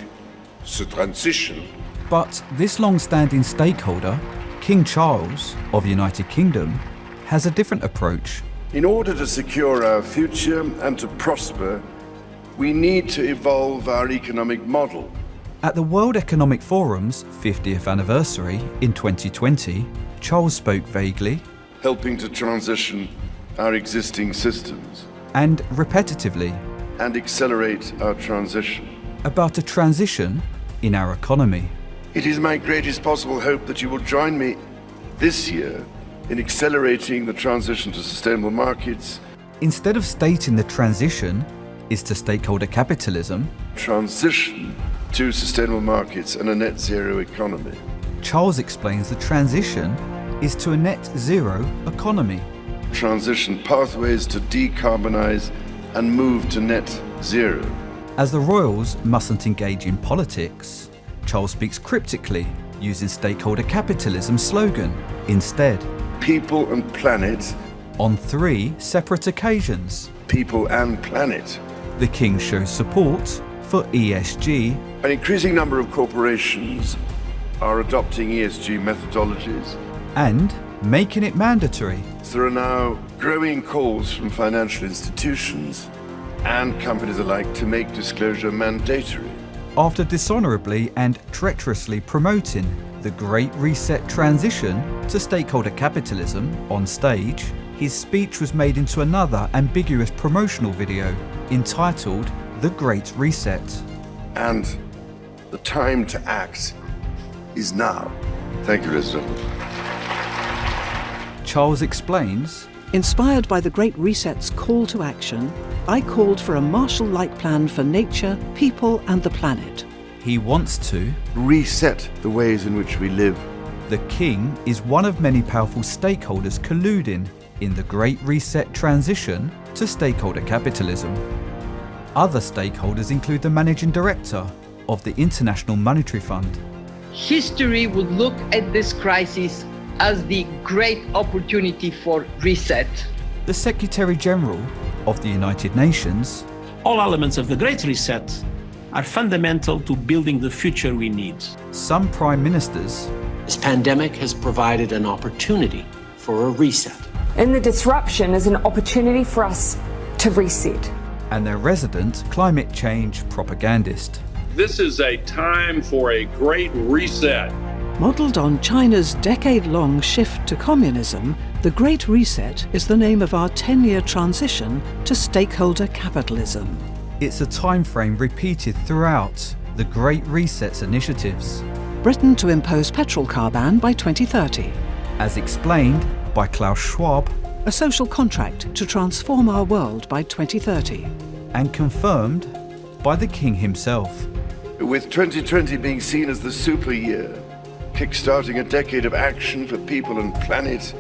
the transition. But this long-standing stakeholder, King Charles of the United Kingdom, has a different approach. In order to secure our future and to prosper, we need to evolve our economic model. At the World Economic Forum's 50th anniversary in 2020, Charles spoke vaguely, helping to transition our existing systems and repetitively, and accelerate our transition, about a transition in our economy. It is my greatest possible hope that you will join me this year in accelerating the transition to sustainable markets. Instead of stating the transition is to stakeholder capitalism, transition to sustainable markets and a net zero economy. Charles explains the transition is to a net zero economy. Transition pathways to decarbonize and move to net zero. As the royals mustn't engage in politics, Charles speaks cryptically, using stakeholder capitalism slogan instead. People and planet. On 3 separate occasions. People and planet. The King shows support for ESG. An increasing number of corporations are adopting ESG methodologies. And making it mandatory. There are now growing calls from financial institutions and companies alike to make disclosure mandatory. After dishonorably and treacherously promoting the Great Reset transition to stakeholder capitalism on stage, his speech was made into another ambiguous promotional video entitled The Great Reset. And the time to act is now. Thank you, Mr. Charles explains, inspired by the Great Reset's call to action, I called for a Marshall-like plan for nature, people and the planet. He wants to reset the ways in which we live. The King is one of many powerful stakeholders colluding in the Great Reset transition to stakeholder capitalism. Other stakeholders include the Managing Director of the International Monetary Fund. History would look at this crisis as the great opportunity for reset. The Secretary General of the United Nations. All elements of the Great Reset are fundamental to building the future we need. Some Prime Ministers. This pandemic has provided an opportunity for a reset. And the disruption is an opportunity for us to reset. And their resident climate change propagandist. This is a time for a great reset. Modelled on China's decade-long shift to communism, the Great Reset is the name of our 10-year transition to stakeholder capitalism. It's a time frame repeated throughout the Great Reset's initiatives. Britain to impose petrol car ban by 2030. As explained by Klaus Schwab. A social contract to transform our world by 2030. And confirmed by the King himself. With 2020 being seen as the super year, kickstarting a decade of action for people and planet.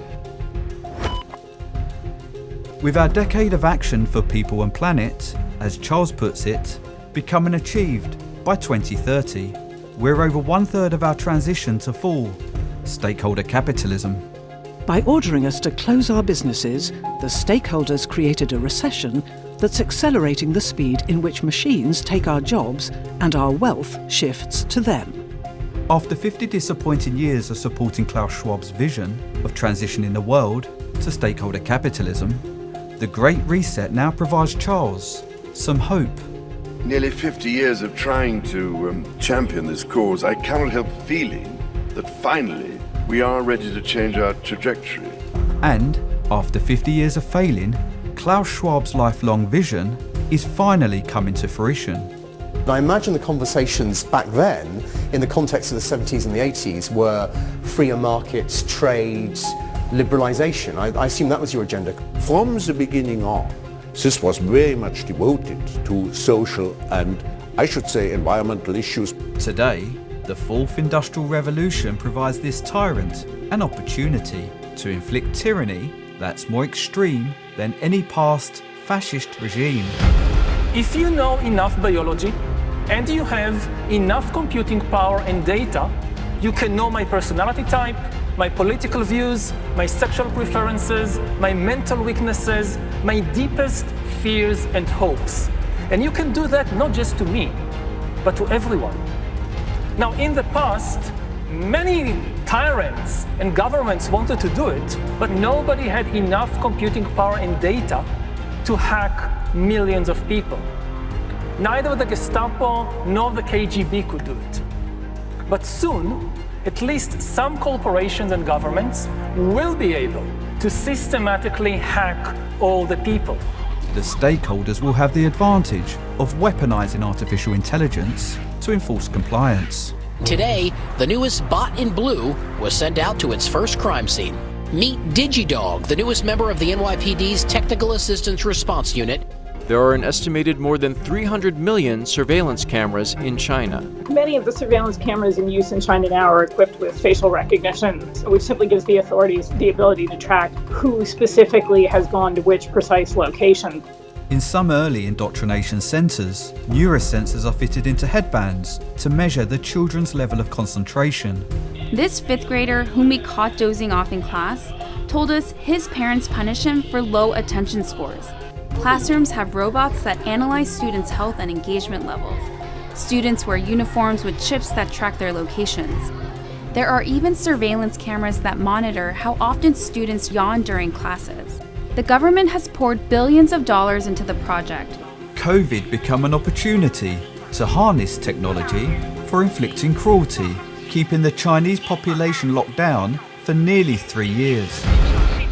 With our decade of action for people and planet, as Charles puts it, becoming achieved by 2030, we're over 1/3 of our transition to full stakeholder capitalism. By ordering us to close our businesses, the stakeholders created a recession that's accelerating the speed in which machines take our jobs and our wealth shifts to them. After 50 disappointing years of supporting Klaus Schwab's vision of transitioning the world to stakeholder capitalism, the Great Reset now provides Charles some hope. Nearly 50 years of trying to champion this cause, I cannot help feeling that finally we are ready to change our trajectory. And After 50 years of failing, Klaus Schwab's lifelong vision is finally coming to fruition. I imagine the conversations back then, in the context of the 70s and the 80s, were freer markets, trade, liberalisation. I assume that was your agenda. From the beginning on, this was very much devoted to social and, I should say, environmental issues. Today, the fourth industrial revolution provides this tyrant an opportunity to inflict tyranny that's more extreme than any past fascist regime. If you know enough biology and you have enough computing power and data, you can know my personality type, my political views, my sexual preferences, my mental weaknesses, my deepest fears and hopes. And you can do that not just to me, but to everyone. Now, in the past, many tyrants and governments wanted to do it, but nobody had enough computing power and data to hack millions of people. Neither the Gestapo nor the KGB could do it. But soon, at least some corporations and governments will be able to systematically hack all the people. The stakeholders will have the advantage of weaponizing artificial intelligence to enforce compliance. Today, the newest bot in blue was sent out to its first crime scene. Meet DigiDog, the newest member of the NYPD's Technical Assistance Response Unit. There are an estimated more than 300 million surveillance cameras in China. Many of the surveillance cameras in use in China now are equipped with facial recognition, which simply gives the authorities the ability to track who specifically has gone to which precise location. In some early indoctrination centres, neurosensors are fitted into headbands to measure the children's level of concentration. This 5th grader, whom we caught dozing off in class, told us his parents punish him for low attention scores. Classrooms have robots that analyze students' health and engagement levels. Students wear uniforms with chips that track their locations. There are even surveillance cameras that monitor how often students yawn during classes. The government has poured billions of dollars into the project. COVID became an opportunity to harness technology for inflicting cruelty, keeping the Chinese population locked down for nearly 3 years.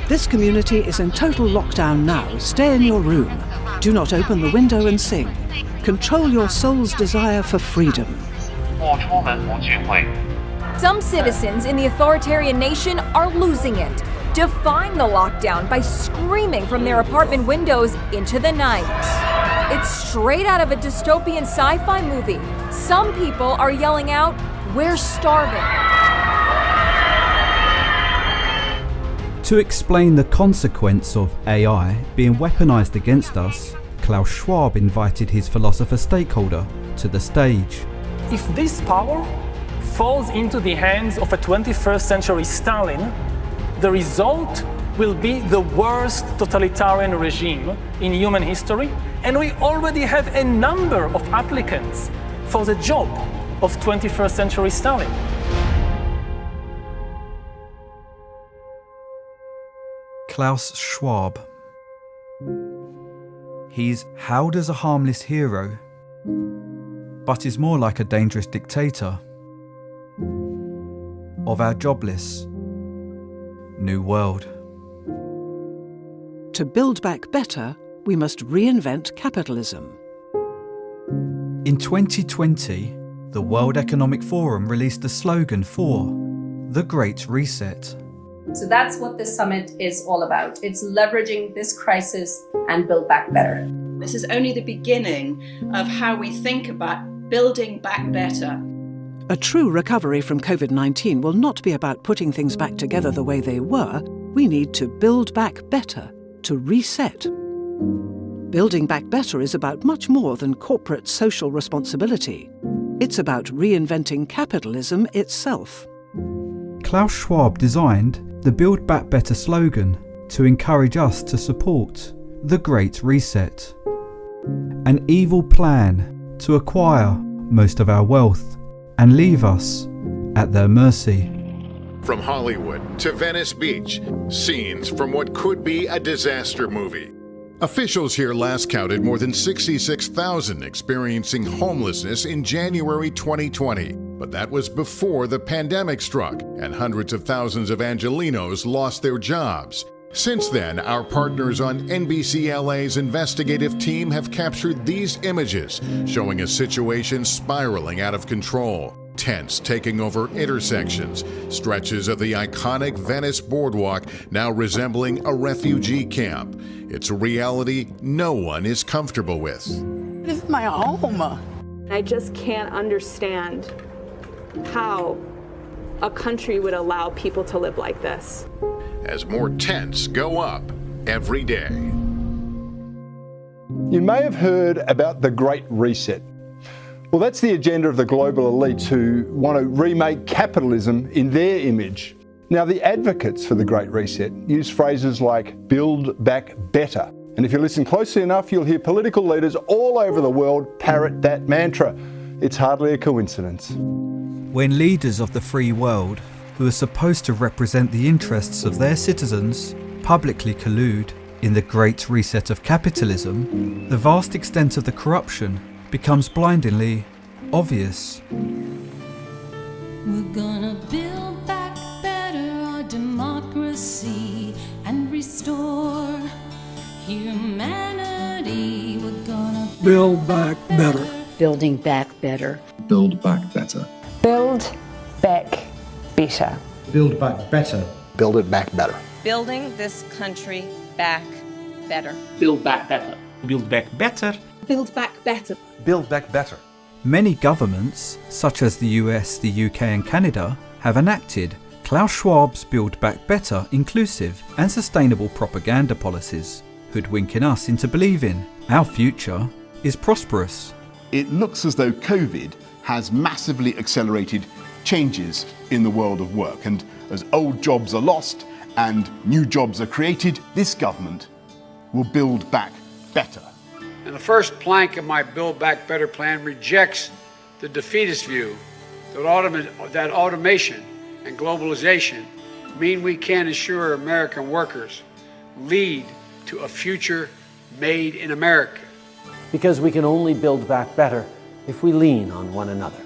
This community is in total lockdown now. Stay in your room. Do not open the window and sing. Control your soul's desire for freedom. Some citizens in the authoritarian nation are losing it, defying the lockdown by screaming from their apartment windows into the night. It's straight out of a dystopian sci-fi movie. Some people are yelling out, "We're starving." To explain the consequence of AI being weaponized against us, Klaus Schwab invited his philosopher stakeholder to the stage. If this power falls into the hands of a 21st century Stalin, the result will be the worst totalitarian regime in human history, and we already have a number of applicants for the job of 21st century Stalin. Klaus Schwab. He's hailed as a harmless hero, but is more like a dangerous dictator of our jobless new world. To build back better, we must reinvent capitalism. In 2020, the World Economic Forum released a slogan for the Great Reset. So that's what this summit is all about. It's leveraging this crisis and build back better. This is only the beginning of how we think about building back better. A true recovery from COVID-19 will not be about putting things back together the way they were. We need to build back better, to reset. Building back better is about much more than corporate social responsibility. It's about reinventing capitalism itself. Klaus Schwab designed the Build Back Better slogan to encourage us to support the Great Reset, an evil plan to acquire most of our wealth and leave us at their mercy. From Hollywood to Venice Beach, scenes from what could be a disaster movie. Officials here last counted more than 66,000 experiencing homelessness in January 2020. But that was before the pandemic struck and hundreds of thousands of Angelenos lost their jobs. Since then, our partners on NBCLA's investigative team have captured these images showing a situation spiraling out of control. Tents taking over intersections, stretches of the iconic Venice boardwalk now resembling a refugee camp. It's a reality no one is comfortable with. This is my home. I just can't understand how a country would allow people to live like this. As more tents go up every day. You may have heard about the Great Reset. Well, that's the agenda of the global elites who want to remake capitalism in their image. Now, the advocates for the Great Reset use phrases like build back better. And if you listen closely enough, you'll hear political leaders all over the world parrot that mantra. It's hardly a coincidence. When leaders of the free world, who are supposed to represent the interests of their citizens, publicly collude in the Great Reset of capitalism, the vast extent of the corruption becomes blindingly obvious. We're gonna build back better our democracy and restore humanity. We're gonna Build back better. Building back better. Build back better. Build back better. Build back better. Build it back better. Building this country back better. Build back better. Build back better. Build back better. Build back better. Many governments, such as the US, the UK and Canada, have enacted Klaus Schwab's Build Back Better inclusive and sustainable propaganda policies, hoodwinking us into believing our future is prosperous. It looks as though COVID has massively accelerated changes in the world of work, and as old jobs are lost and new jobs are created, this government will build back better. And the first plank of my Build Back Better plan rejects the defeatist view that automation and globalization mean we can ensure American workers lead to a future made in America. Because we can only build back better if we lean on one another.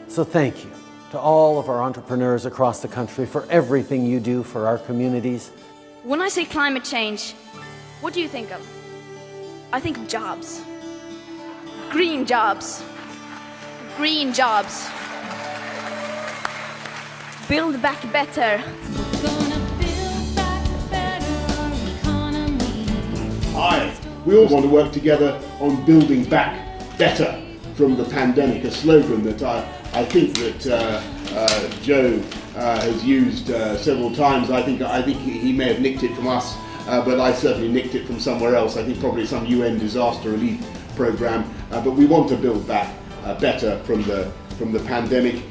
So thank you to all of our entrepreneurs across the country for everything you do for our communities. When I say climate change, what do you think of? I think of jobs. Green jobs. Green jobs. Build back better. We all want to work together on building back better from the pandemic, a slogan that I think that Joe has used several times. I think he may have nicked it from us, but I certainly nicked it from somewhere else. I think probably some UN disaster relief program. But we want to build back better from the pandemic.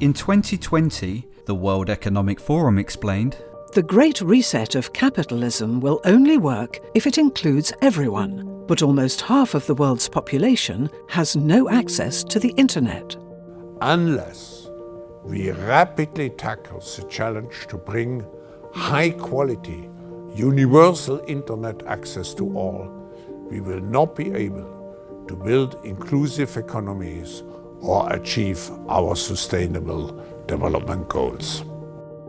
In 2020, the World Economic Forum explained, The Great Reset of capitalism will only work if it includes everyone, but almost half of the world's population has no access to the internet. Unless we rapidly tackle the challenge to bring high-quality, universal internet access to all, we will not be able to build inclusive economies or achieve our sustainable development goals.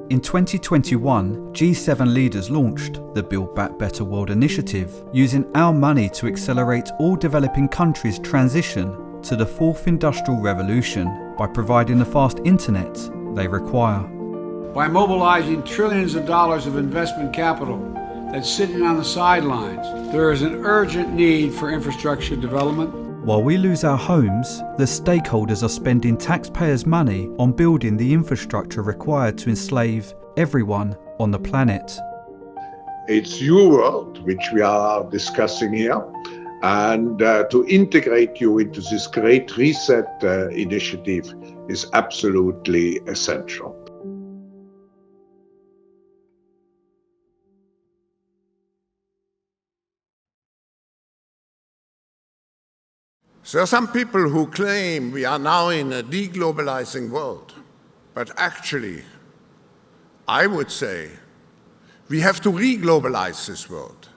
In 2021, G7 leaders launched the Build Back Better World Initiative, using our money to accelerate all developing countries' transition to the fourth industrial revolution by providing the fast internet they require. By mobilizing trillions of dollars of investment capital that's sitting on the sidelines, there is an urgent need for infrastructure development. While we lose our homes, the stakeholders are spending taxpayers' money on building the infrastructure required to enslave everyone on the planet. It's your world, which we are discussing here, and to integrate you into this Great Reset initiative is absolutely essential. There are some people who claim we are now in a deglobalizing world, but actually, I would say we have to re-globalize this world.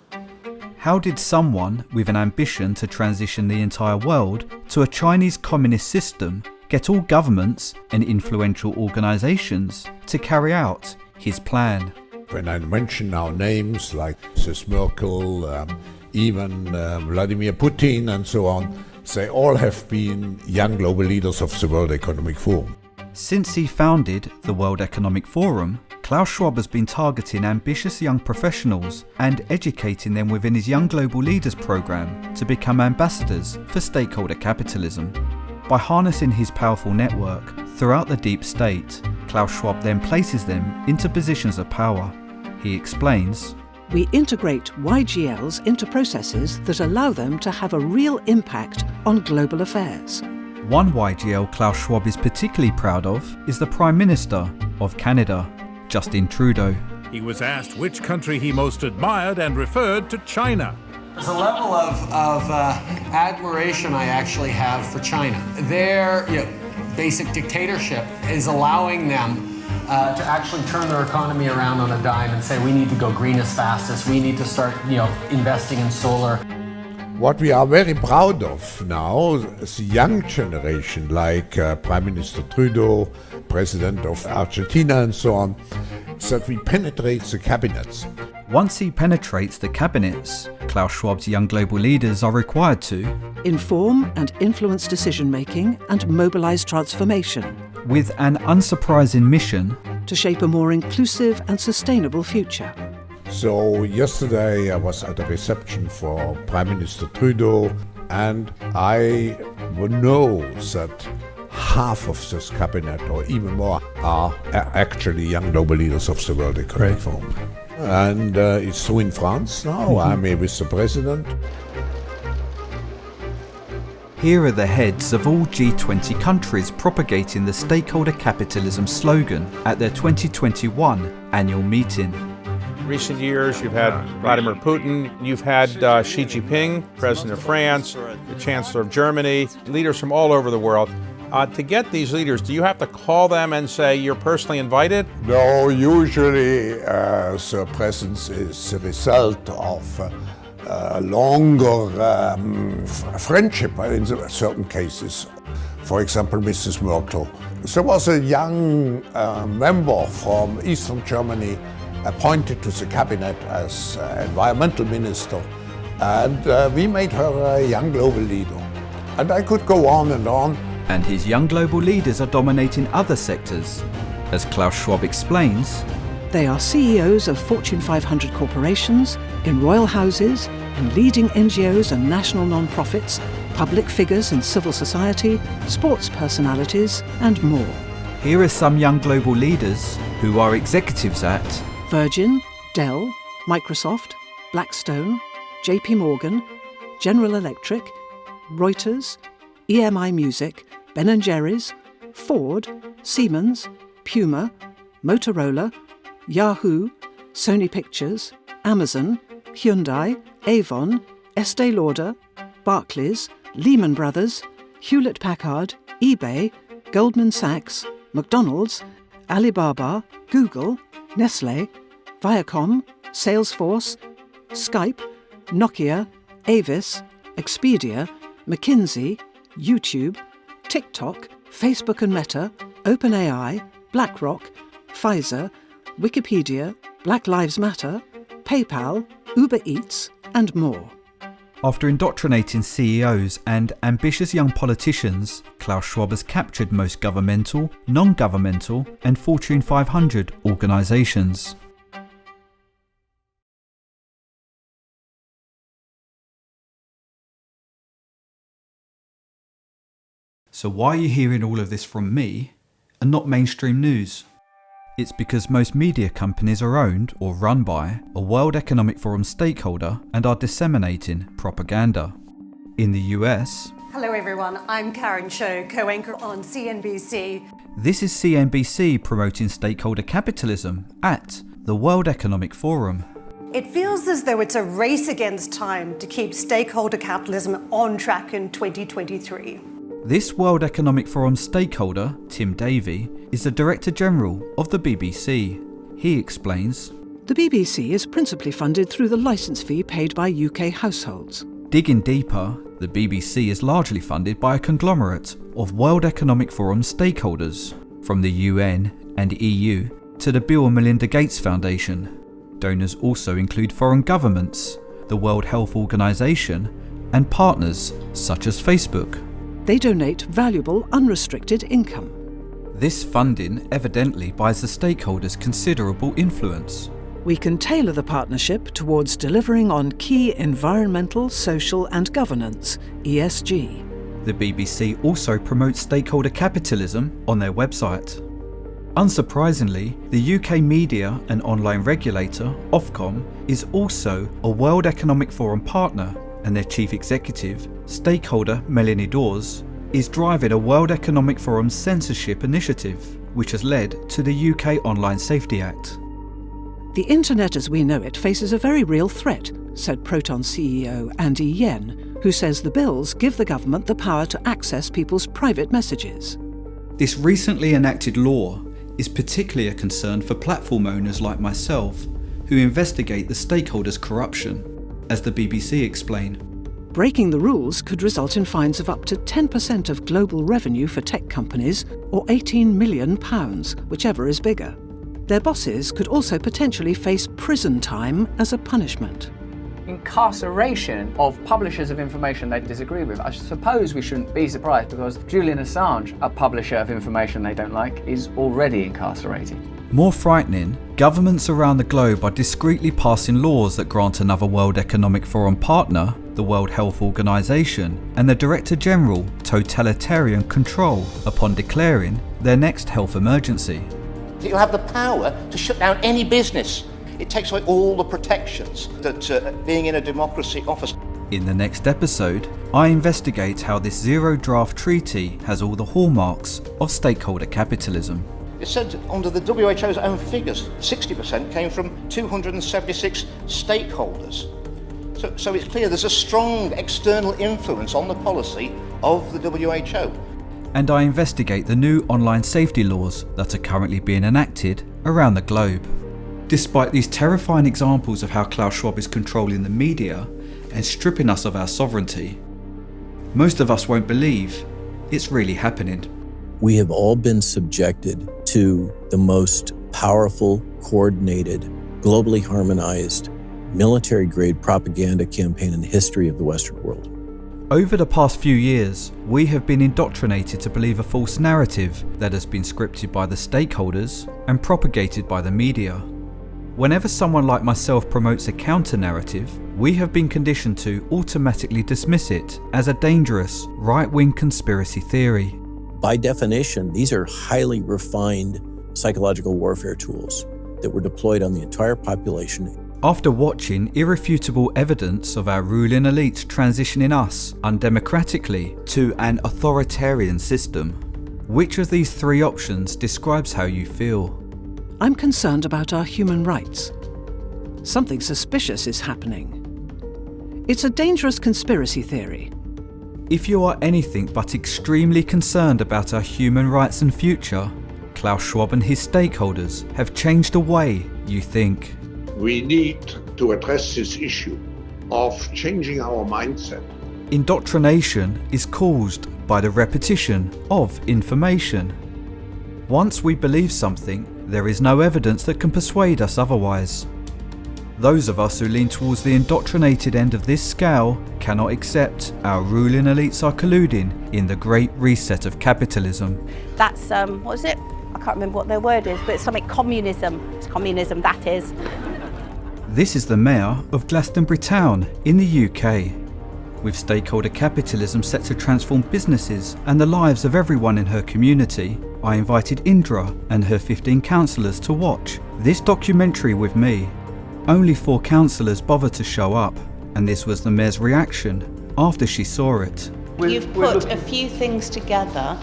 How did someone with an ambition to transition the entire world to a Chinese communist system get all governments and influential organizations to carry out his plan? When I mention now names like Mrs. Merkel, even Vladimir Putin and so on, they all have been young global leaders of the World Economic Forum. Since he founded the World Economic Forum, Klaus Schwab has been targeting ambitious young professionals and educating them within his Young Global Leaders program to become ambassadors for stakeholder capitalism. By harnessing his powerful network throughout the deep state, Klaus Schwab then places them into positions of power. He explains, "We integrate YGLs into processes that allow them to have a real impact on global affairs." One YGL Klaus Schwab is particularly proud of is the Prime Minister of Canada, Justin Trudeau. He was asked which country he most admired and referred to China. There's a level of admiration I actually have for China. Their basic dictatorship is allowing them to actually turn their economy around on a dime and say we need to go green as fast as we need to start investing in solar. What we are very proud of now is the young generation, like Prime Minister Trudeau, President of Argentina and so on, is that we penetrate the cabinets. Once he penetrates the cabinets, Klaus Schwab's young global leaders are required to inform and influence decision-making and mobilise transformation, with an unsurprising mission to shape a more inclusive and sustainable future. So yesterday I was at a reception for Prime Minister Trudeau, and I know that half of this cabinet, or even more, are actually young global leaders of the World Economic Forum. And it's true in France now. I'm here with the President. Here are the heads of all G20 countries propagating the stakeholder capitalism slogan at their 2021 annual meeting. Recent years, you've had Vladimir Putin, you've had Xi Jinping, President of France, the Chancellor of Germany, leaders from all over the world. To get these leaders, do you have to call them and say you're personally invited? No, usually the presence is the result of longer friendship in certain cases. For example, Mrs. Merkel. There was a young member from Eastern Germany appointed to the cabinet as environmental minister, and we made her a young global leader. And I could go on and on. And his young global leaders are dominating other sectors. As Klaus Schwab explains, they are CEOs of Fortune 500 corporations, in royal houses, in leading NGOs and national non-profits, public figures in civil society, sports personalities, and more. Here are some young global leaders who are executives at Virgin, Dell, Microsoft, Blackstone, JP Morgan, General Electric, Reuters, EMI Music, Ben & Jerry's, Ford, Siemens, Puma, Motorola, Yahoo, Sony Pictures, Amazon, Hyundai, Avon, Estee Lauder, Barclays, Lehman Brothers, Hewlett-Packard, eBay, Goldman Sachs, McDonald's, Alibaba, Google, Nestle, Viacom, Salesforce, Skype, Nokia, Avis, Expedia, McKinsey, YouTube, TikTok, Facebook and Meta, OpenAI, BlackRock, Pfizer, Wikipedia, Black Lives Matter, PayPal, Uber Eats, and more. After indoctrinating CEOs and ambitious young politicians, Klaus Schwab has captured most governmental, non-governmental, and Fortune 500 organisations. So why are you hearing all of this from me and not mainstream news? It's because most media companies are owned or run by a World Economic Forum stakeholder and are disseminating propaganda. In the US... Hello everyone, I'm Karen Cho, co-anchor on CNBC. This is CNBC promoting stakeholder capitalism at the World Economic Forum. It feels as though it's a race against time to keep stakeholder capitalism on track in 2023. This World Economic Forum stakeholder, Tim Davie, is the Director General of the BBC. He explains, the BBC is principally funded through the licence fee paid by UK households. Digging deeper, the BBC is largely funded by a conglomerate of World Economic Forum stakeholders, from the UN and EU to the Bill and Melinda Gates Foundation. Donors also include foreign governments, the World Health Organization, and partners such as Facebook. They donate valuable, unrestricted income. This funding evidently buys the stakeholders considerable influence. We can tailor the partnership towards delivering on key environmental, social and governance, ESG. The BBC also promotes stakeholder capitalism on their website. Unsurprisingly, the UK media and online regulator, Ofcom, is also a World Economic Forum partner, and their chief executive, stakeholder Melanie Dawes, is driving a World Economic Forum censorship initiative, which has led to the UK Online Safety Act. The internet as we know it faces a very real threat, said Proton CEO Andy Yen, who says the bills give the government the power to access people's private messages. This recently enacted law is particularly a concern for platform owners like myself, who investigate the stakeholders' corruption, as the BBC explained. Breaking the rules could result in fines of up to 10% of global revenue for tech companies, or £18 million, whichever is bigger. Their bosses could also potentially face prison time as a punishment. Incarceration of publishers of information they disagree with. I suppose we shouldn't be surprised because Julian Assange, a publisher of information they don't like, is already incarcerated. More frightening, governments around the globe are discreetly passing laws that grant another World Economic Forum partner, the World Health Organization, and the Director General totalitarian control upon declaring their next health emergency. You'll have the power to shut down any business. It takes away all the protections that being in a democracy offers. In the next episode, I investigate how this zero draft treaty has all the hallmarks of stakeholder capitalism. It said under the WHO's own figures, 60% came from 276 stakeholders. So it's clear there's a strong external influence on the policy of the WHO. And I investigate the new online safety laws that are currently being enacted around the globe. Despite these terrifying examples of how Klaus Schwab is controlling the media and stripping us of our sovereignty, most of us won't believe it's really happening. We have all been subjected to the most powerful, coordinated, globally harmonized, military-grade propaganda campaign in the history of the Western world. Over the past few years, we have been indoctrinated to believe a false narrative that has been scripted by the stakeholders and propagated by the media. Whenever someone like myself promotes a counter-narrative, we have been conditioned to automatically dismiss it as a dangerous, right-wing conspiracy theory. By definition, these are highly refined psychological warfare tools that were deployed on the entire population. After watching irrefutable evidence of our ruling elites transitioning us undemocratically to an authoritarian system, which of these three options describes how you feel? I'm concerned about our human rights. Something suspicious is happening. It's a dangerous conspiracy theory. If you are anything but extremely concerned about our human rights and future, Klaus Schwab and his stakeholders have changed the way you think. We need to address this issue of changing our mindset. Indoctrination is caused by the repetition of information. Once we believe something, there is no evidence that can persuade us otherwise. Those of us who lean towards the indoctrinated end of this scale cannot accept our ruling elites are colluding in the great reset of capitalism. That's, what is it? I can't remember what their word is, but it's something communism. It's communism, that is. This is the Mayor of Glastonbury Town in the UK. With stakeholder capitalism set to transform businesses and the lives of everyone in her community, I invited Indra and her 15 councillors to watch this documentary with me. Only 4 councillors bothered to show up, and this was the Mayor's reaction after she saw it. You've put a few things together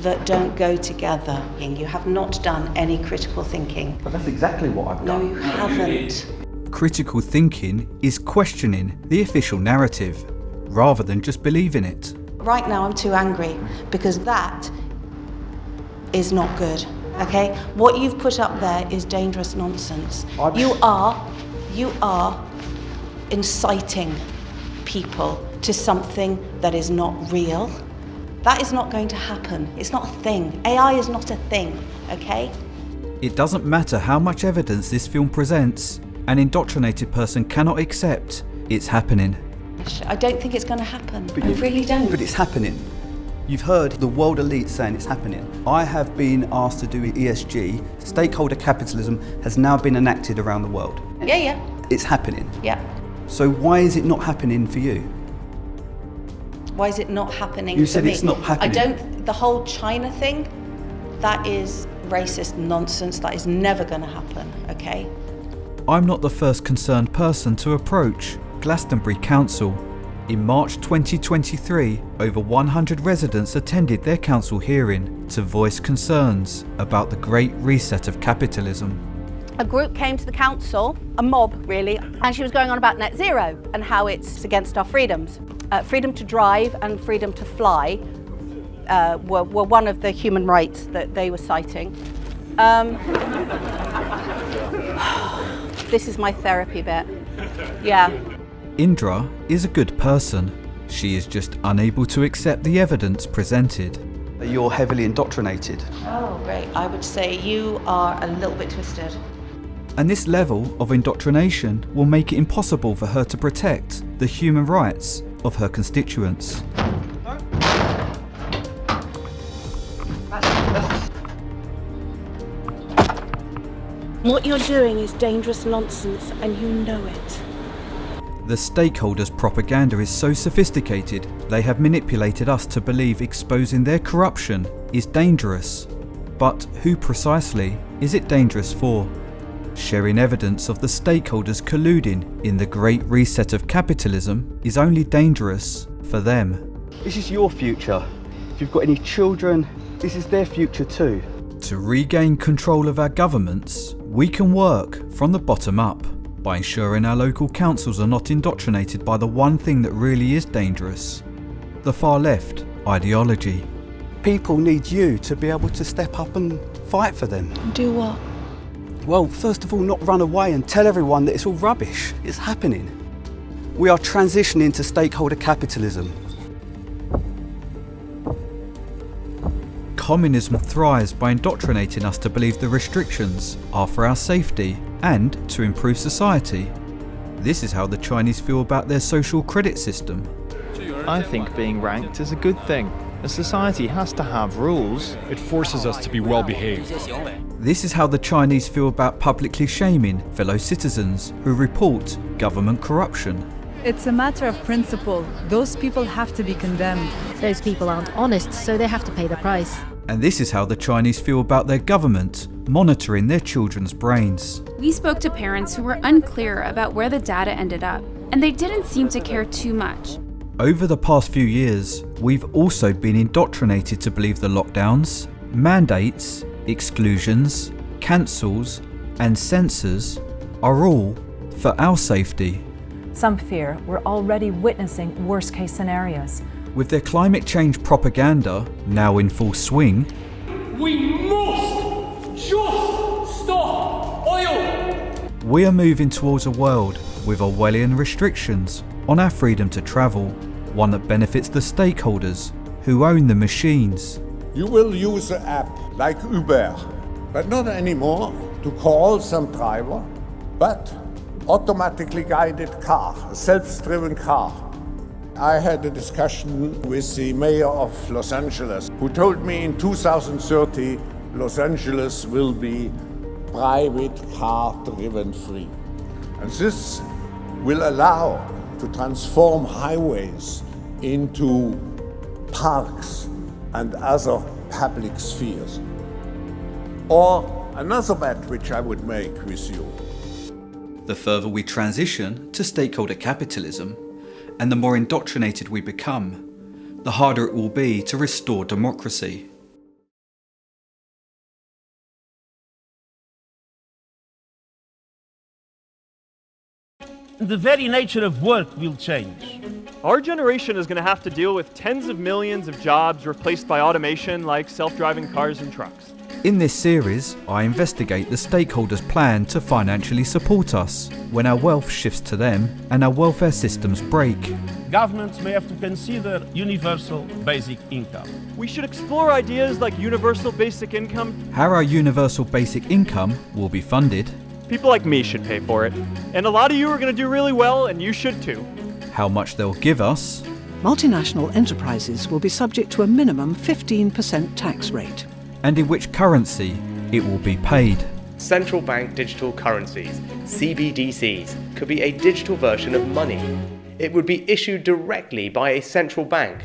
that don't go together. You have not done any critical thinking. But that's exactly what I've done. No, you haven't. Critical thinking is questioning the official narrative, rather than just believing it. Right now I'm too angry because that is not good, okay? What you've put up there is dangerous nonsense. You are inciting people to something that is not real. That is not going to happen. It's not a thing. AI is not a thing, okay? It doesn't matter how much evidence this film presents, an indoctrinated person cannot accept it's happening. I don't think it's going to happen. I really don't. But it's happening. You've heard the world elite saying it's happening. I have been asked to do ESG. Stakeholder capitalism has now been enacted around the world. Yeah. It's happening. Yeah. So why is it not happening for you? Why is it not happening You for said me? it's not happening. The whole China thing, that is racist nonsense. That is never going to happen, okay? I'm not the first concerned person to approach Glastonbury Council. In March 2023, over 100 residents attended their council hearing to voice concerns about the Great Reset of capitalism. A group came to the council, a mob really, and she was going on about net zero and how it's against our freedoms. Freedom to drive and freedom to fly were one of the human rights that they were citing. This is my therapy bit. Yeah. Indra is a good person. She is just unable to accept the evidence presented. You're heavily indoctrinated. Oh, great. I would say you are a little bit twisted. And this level of indoctrination will make it impossible for her to protect the human rights of her constituents. What you're doing is dangerous nonsense, and you know it. The stakeholders' propaganda is so sophisticated, they have manipulated us to believe exposing their corruption is dangerous. But who precisely is it dangerous for? Sharing evidence of the stakeholders colluding in the Great Reset of capitalism is only dangerous for them. This is your future. If you've got any children, this is their future too. To regain control of our governments, we can work from the bottom up by ensuring our local councils are not indoctrinated by the one thing that really is dangerous: the far left ideology. People need you to be able to step up and fight for them. Do what? Well, first of all, not run away and tell everyone that it's all rubbish. It's happening. We are transitioning to stakeholder capitalism. Communism thrives by indoctrinating us to believe the restrictions are for our safety and to improve society. This is how the Chinese feel about their social credit system. I think being ranked is a good thing. A society has to have rules. It forces us to be well behaved. This is how the Chinese feel about publicly shaming fellow citizens who report government corruption. It's a matter of principle. Those people have to be condemned. Those people aren't honest, so they have to pay the price. And this is how the Chinese feel about their government monitoring their children's brains. We spoke to parents who were unclear about where the data ended up, and they didn't seem to care too much. Over the past few years, we've also been indoctrinated to believe the lockdowns, mandates, exclusions, cancels, and censors are all for our safety. Some fear we're already witnessing worst-case scenarios. With their climate change propaganda now in full swing, we must just stop oil! We are moving towards a world with Orwellian restrictions on our freedom to travel, one that benefits the stakeholders who own the machines. You will use an app like Uber, but not anymore to call some driver, but automatically guided car, a self-driven car. I had a discussion with the mayor of Los Angeles, who told me in 2030 Los Angeles will be private car-driven free. And this will allow to transform highways into parks and other public spheres. Or another bet which I would make with you. The further we transition to stakeholder capitalism, and the more indoctrinated we become, the harder it will be to restore democracy. The very nature of work will change. Our generation is going to have to deal with tens of millions of jobs replaced by automation like self-driving cars and trucks. In this series, I investigate the stakeholders' plan to financially support us when our wealth shifts to them and our welfare systems break. Governments may have to consider universal basic income. We should explore ideas like universal basic income. How our universal basic income will be funded. People like me should pay for it. And a lot of you are going to do really well, and you should too. How much they'll give us. Multinational enterprises will be subject to a minimum 15% tax rate. And in which currency it will be paid. Central bank digital currencies, CBDCs, could be a digital version of money. It would be issued directly by a central bank.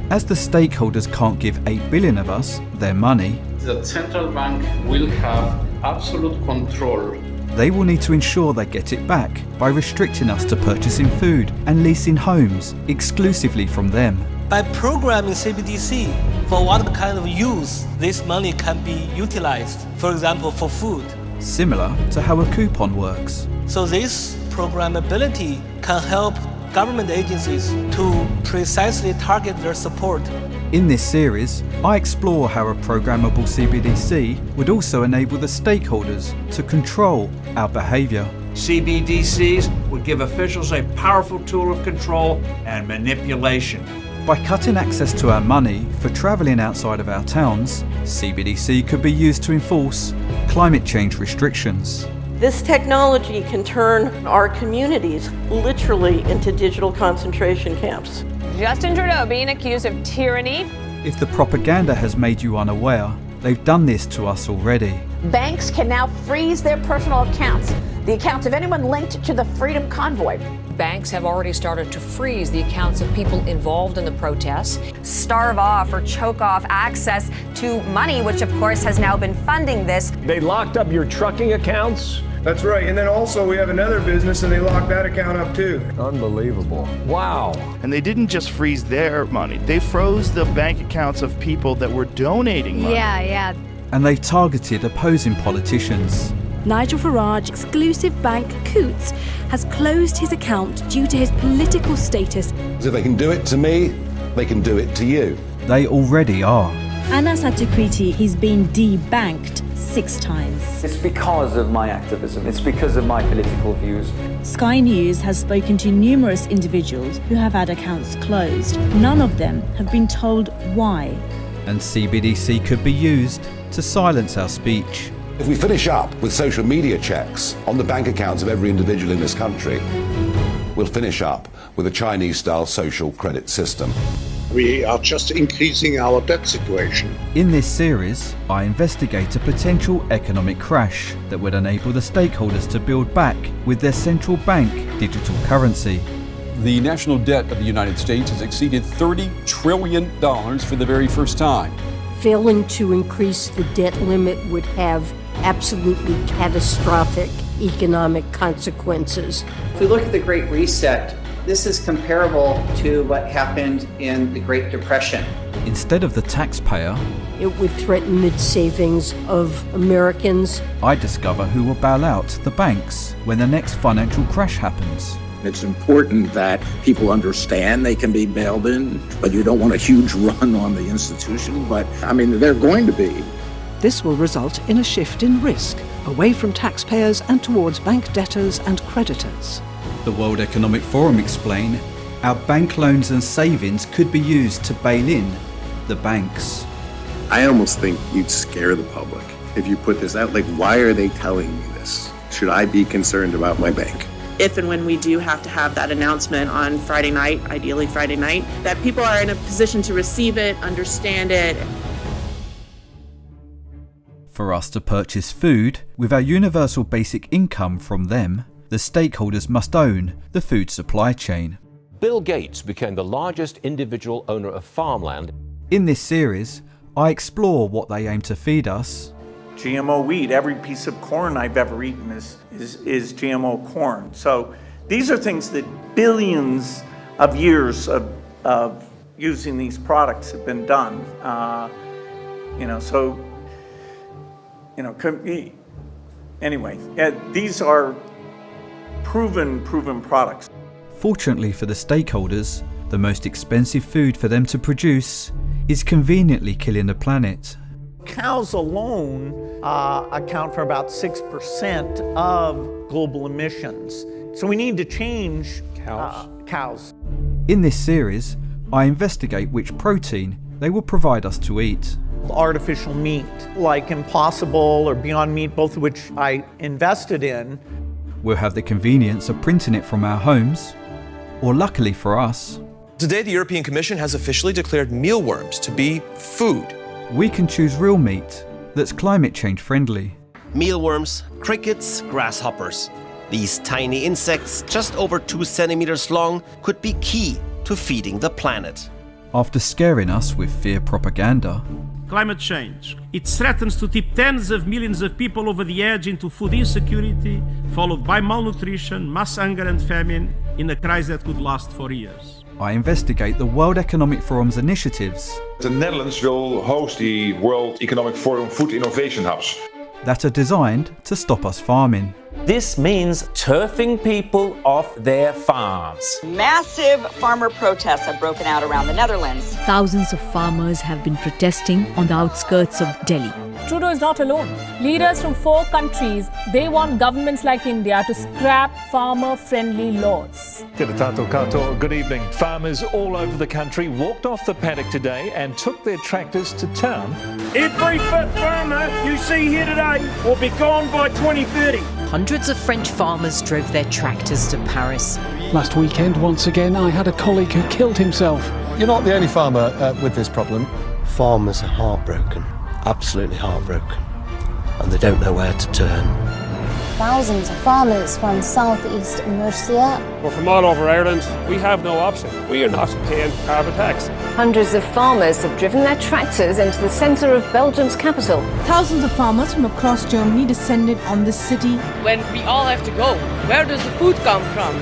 As the stakeholders can't give 8 billion of us their money, the central bank will have absolute control. They will need to ensure they get it back by restricting us to purchasing food and leasing homes exclusively from them. By programming CBDC for what kind of use this money can be utilized, for example, for food. Similar to how a coupon works. So this programmability can help government agencies to precisely target their support. In this series, I explore how a programmable CBDC would also enable the stakeholders to control our behaviour. CBDCs would give officials a powerful tool of control and manipulation. By cutting access to our money for travelling outside of our towns, CBDC could be used to enforce climate change restrictions. This technology can turn our communities literally into digital concentration camps. Justin Trudeau being accused of tyranny. If the propaganda has made you unaware, they've done this to us already. Banks can now freeze their personal accounts, the accounts of anyone linked to the Freedom Convoy. Banks have already started to freeze the accounts of people involved in the protests. Starve off or choke off access to money, which of course has now been funding this. They locked up your trucking accounts. That's right, and then also we have another business and they locked that account up too. Unbelievable. Wow. And they didn't just freeze their money, they froze the bank accounts of people that were donating money. Yeah. And they've targeted opposing politicians. Nigel Farage's exclusive bank, Coutts, has closed his account due to his political status. If they can do it to me, they can do it to you. They already are. Anas Atukriti, he's been debanked 6 times. It's because of my activism, it's because of my political views. Sky News has spoken to numerous individuals who have had accounts closed. None of them have been told why. And CBDC could be used to silence our speech. If we finish up with social media checks on the bank accounts of every individual in this country, we'll finish up with a Chinese-style social credit system. We are just increasing our debt situation. In this series, I investigate a potential economic crash that would enable the stakeholders to build back with their central bank digital currency. The national debt of the United States has exceeded $30 trillion for the very first time. Failing to increase the debt limit would have absolutely catastrophic economic consequences. If we look at the Great Reset, this is comparable to what happened in the Great Depression. Instead of the taxpayer, it would threaten the savings of Americans. I discover who will bail out the banks when the next financial crash happens. It's important that people understand they can be bailed in, but you don't want a huge run on the institution. But I mean, they're going to be. This will result in a shift in risk, away from taxpayers and towards bank debtors and creditors. The World Economic Forum explain our bank loans and savings could be used to bail in the banks. I almost think you'd scare the public if you put this out. Like, why are they telling me this? Should I be concerned about my bank? If and when we do have to have that announcement on Friday night, ideally Friday night, that people are in a position to receive it, understand it. For us to purchase food with our universal basic income from them, the stakeholders must own the food supply chain. Bill Gates became the largest individual owner of farmland. In this series, I explore what they aim to feed us. GMO wheat, every piece of corn I've ever eaten is GMO corn. So these are things that billions of years of using these products have been done. Anyway, these are proven products. Fortunately for the stakeholders, the most expensive food for them to produce is conveniently killing the planet. cows alone account for about 6% of global emissions. So we need to change cows. In this series, I investigate which protein they will provide us to eat. Artificial meat, like Impossible or Beyond Meat, both of which I invested in. We'll have the convenience of printing it from our homes, or luckily for us, today the European Commission has officially declared mealworms to be food. We can choose real meat that's climate change friendly. Mealworms, crickets, grasshoppers. These tiny insects, just over 2 centimeters long, could be key to feeding the planet. After scaring us with fear propaganda, climate change. It threatens to tip tens of millions of people over the edge into food insecurity, followed by malnutrition, mass hunger and famine in a crisis that could last for years. I investigate the World Economic Forum's initiatives. The Netherlands will host the World Economic Forum Food Innovation Hubs that are designed to stop us farming. This means turfing people off their farms. Massive farmer protests have broken out around the Netherlands. Thousands of farmers have been protesting on the outskirts of Delhi. Trudeau is not alone. Leaders from 4 countries, they want governments like India to scrap farmer-friendly laws. Good evening. Farmers all over the country walked off the paddock today and took their tractors to town. Every fifth farmer you see here today will be gone by 2030. Hundreds of French farmers drove their tractors to Paris. Last weekend, once again, I had a colleague who killed himself. You're not the only farmer with this problem. Farmers are heartbroken, absolutely heartbroken, and they don't know where to turn. Thousands of farmers from southeast Mercia. Well, from all over Ireland, we have no option. We are not paying carbon tax. Hundreds of farmers have driven their tractors into the centre of Belgium's capital. Thousands of farmers from across Germany descended on the city. When we all have to go, where does the food come from?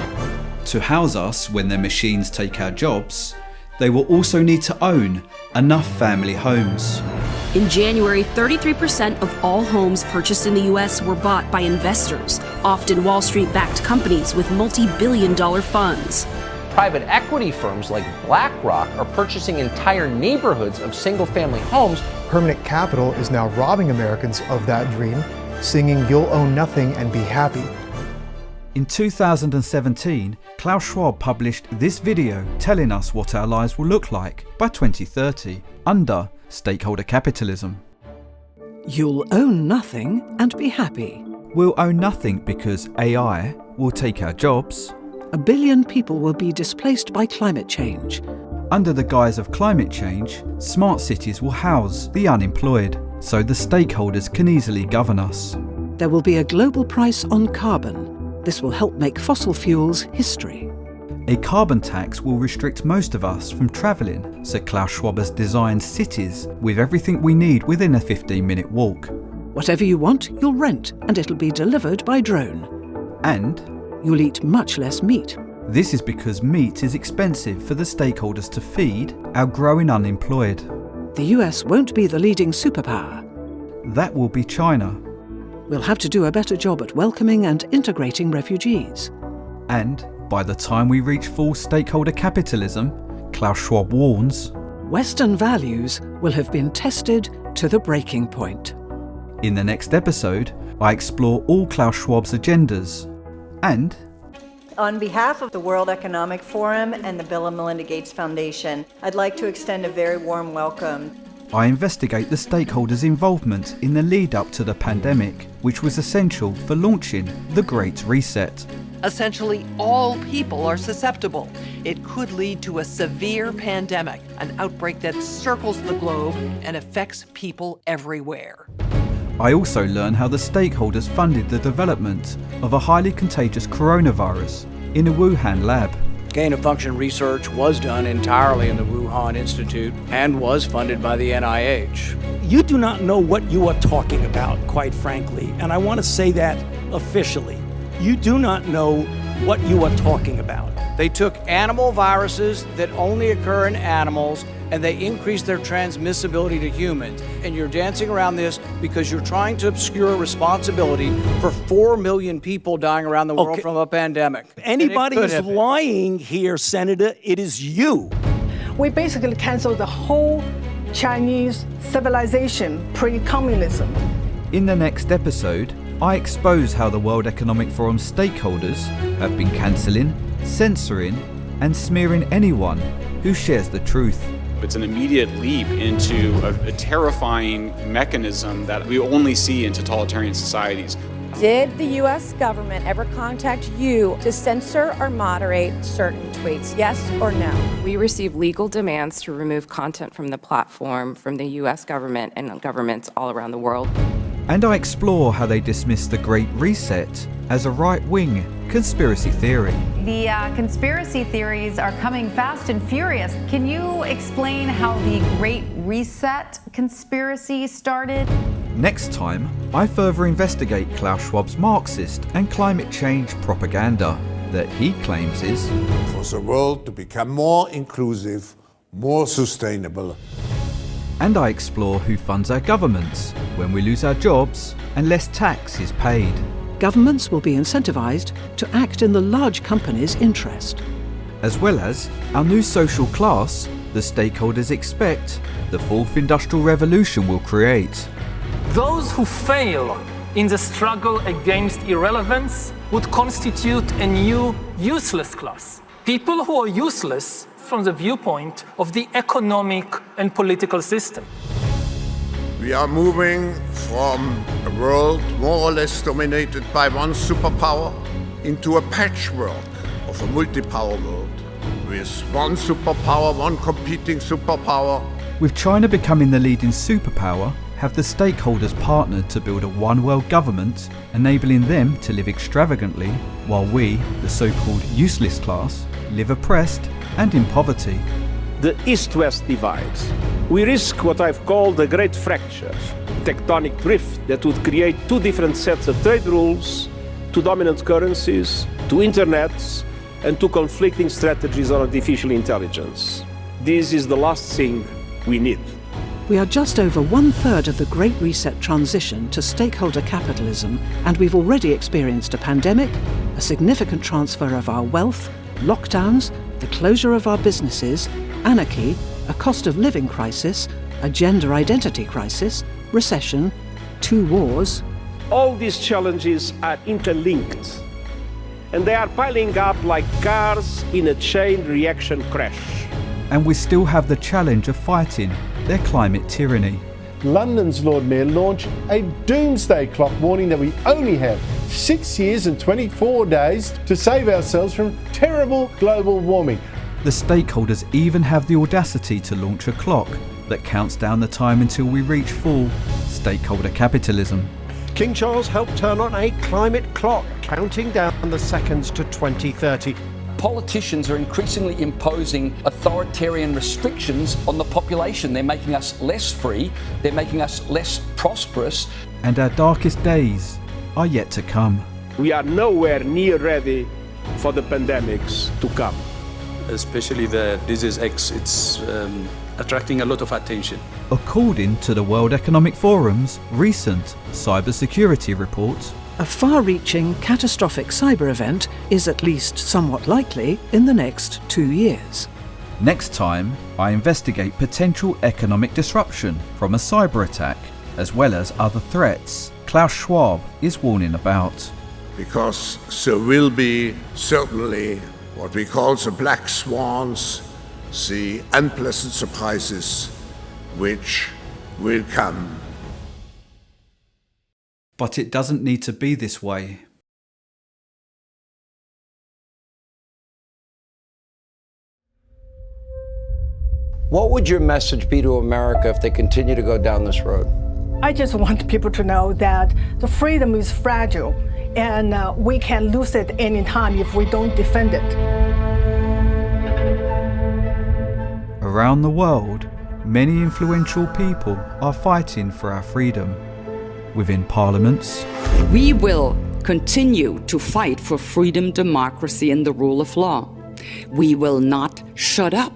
To house us when their machines take our jobs, they will also need to own enough family homes. In January, 33% of all homes purchased in the U.S. were bought by investors, often Wall Street-backed companies with multi-billion-dollar funds. Private equity firms like BlackRock are purchasing entire neighborhoods of single-family homes. Permanent capital is now robbing Americans of that dream, singing "You'll own nothing and be happy." In 2017, Klaus Schwab published this video telling us what our lives will look like by 2030 under Stakeholder Capitalism. You'll own nothing and be happy. We'll own nothing because AI will take our jobs. 1 billion people will be displaced by climate change. Under the guise of climate change, smart cities will house the unemployed, so the stakeholders can easily govern us. There will be a global price on carbon. This will help make fossil fuels history. A carbon tax will restrict most of us from travelling, so Klaus Schwab has designed cities with everything we need within a 15-minute walk. Whatever you want, you'll rent, and it'll be delivered by drone. And you'll eat much less meat. This is because meat is expensive for the stakeholders to feed our growing unemployed. The US won't be the leading superpower. That will be China. We'll have to do a better job at welcoming and integrating refugees. And by the time we reach full stakeholder capitalism, Klaus Schwab warns, Western values will have been tested to the breaking point. In the next episode, I explore all Klaus Schwab's agendas and... On behalf of the World Economic Forum and the Bill and Melinda Gates Foundation, I'd like to extend a very warm welcome. I investigate the stakeholders' involvement in the lead-up to the pandemic, which was essential for launching the Great Reset. Essentially, all people are susceptible. It could lead to a severe pandemic, an outbreak that circles the globe and affects people everywhere. I also learn how the stakeholders funded the development of a highly contagious coronavirus in a Wuhan lab. Gain-of-function research was done entirely in the Wuhan Institute and was funded by the NIH. You do not know what you are talking about, quite frankly, and I want to say that officially. You do not know what you are talking about. They took animal viruses that only occur in animals and they increased their transmissibility to humans. And you're dancing around this because you're trying to obscure responsibility for 4 million people dying around the world from a pandemic. Anybody is lying here, Senator. It is you. We basically canceled the whole Chinese civilization pre-communism. In the next episode, I expose how the World Economic Forum stakeholders have been cancelling, censoring and smearing anyone who shares the truth. It's an immediate leap into a terrifying mechanism that we only see in totalitarian societies. Did the U.S. government ever contact you to censor or moderate certain tweets? Yes or no? We receive legal demands to remove content from the platform from the U.S. government and governments all around the world. And I explore how they dismiss the Great Reset as a right-wing conspiracy theory. The conspiracy theories are coming fast and furious. Can you explain how the Great Reset conspiracy started? Next time, I further investigate Klaus Schwab's Marxist and climate change propaganda that he claims is for the world to become more inclusive, more sustainable. And I explore who funds our governments when we lose our jobs and less tax is paid. Governments will be incentivised to act in the large companies' interest. As well as our new social class the stakeholders expect the fourth industrial revolution will create. Those who fail in the struggle against irrelevance would constitute a new useless class. People who are useless from the viewpoint of the economic and political system. We are moving from a world more or less dominated by one superpower into a patchwork of a multi-power world, with one superpower, one competing superpower. With China becoming the leading superpower, have the stakeholders partnered to build a one-world government, enabling them to live extravagantly, while we, the so-called useless class, live oppressed and in poverty. The East-West divide. We risk what I've called a great fracture, tectonic drift that would create two different sets of trade rules, two dominant currencies, two internets, and two conflicting strategies on artificial intelligence. This is the last thing we need. We are just over 1/3 of the Great Reset transition to stakeholder capitalism, and we've already experienced a pandemic, a significant transfer of our wealth, lockdowns, the closure of our businesses, anarchy, a cost of living crisis, a gender identity crisis, recession, 2 wars. All these challenges are interlinked, and they are piling up like cars in a chain reaction crash. And we still have the challenge of fighting their climate tyranny. London's Lord Mayor launched a doomsday clock warning that we only have 6 years and 24 days to save ourselves from terrible global warming. The stakeholders even have the audacity to launch a clock that counts down the time until we reach full stakeholder capitalism. King Charles helped turn on a climate clock, counting down the seconds to 2030. Politicians are increasingly imposing authoritarian restrictions on the population. They're making us less free, they're making us less prosperous. And our darkest days are yet to come. We are nowhere near ready for the pandemics to come. Especially the disease X, it's attracting a lot of attention. According to the World Economic Forum's recent cybersecurity report, a far-reaching catastrophic cyber event is at least somewhat likely in the next 2 years. Next time, I investigate potential economic disruption from a cyber attack, as well as other threats Klaus Schwab is warning about. Because there will be certainly what we call the black swans, the unpleasant surprises which will come. But it doesn't need to be this way. What would your message be to America if they continue to go down this road? I just want people to know that the freedom is fragile and we can lose it any time if we don't defend it. Around the world, many influential people are fighting for our freedom. Within parliaments, we will continue to fight for freedom, democracy, and the rule of law. We will not shut up,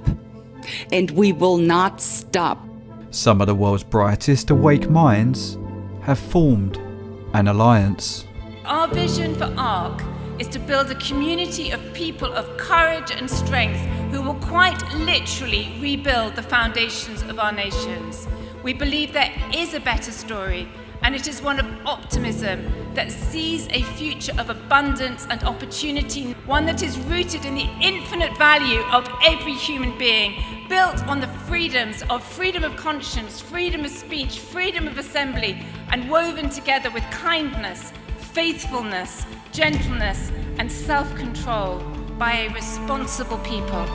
and we will not stop. Some of the world's brightest awake minds have formed an alliance. Our vision for ARC is to build a community of people of courage and strength who will quite literally rebuild the foundations of our nations. We believe there is a better story, and it is one of optimism that sees a future of abundance and opportunity, one that is rooted in the infinite value of every human being, built on the freedoms of freedom of conscience, freedom of speech, freedom of assembly, and woven together with kindness, faithfulness, gentleness, and self-control by a responsible people.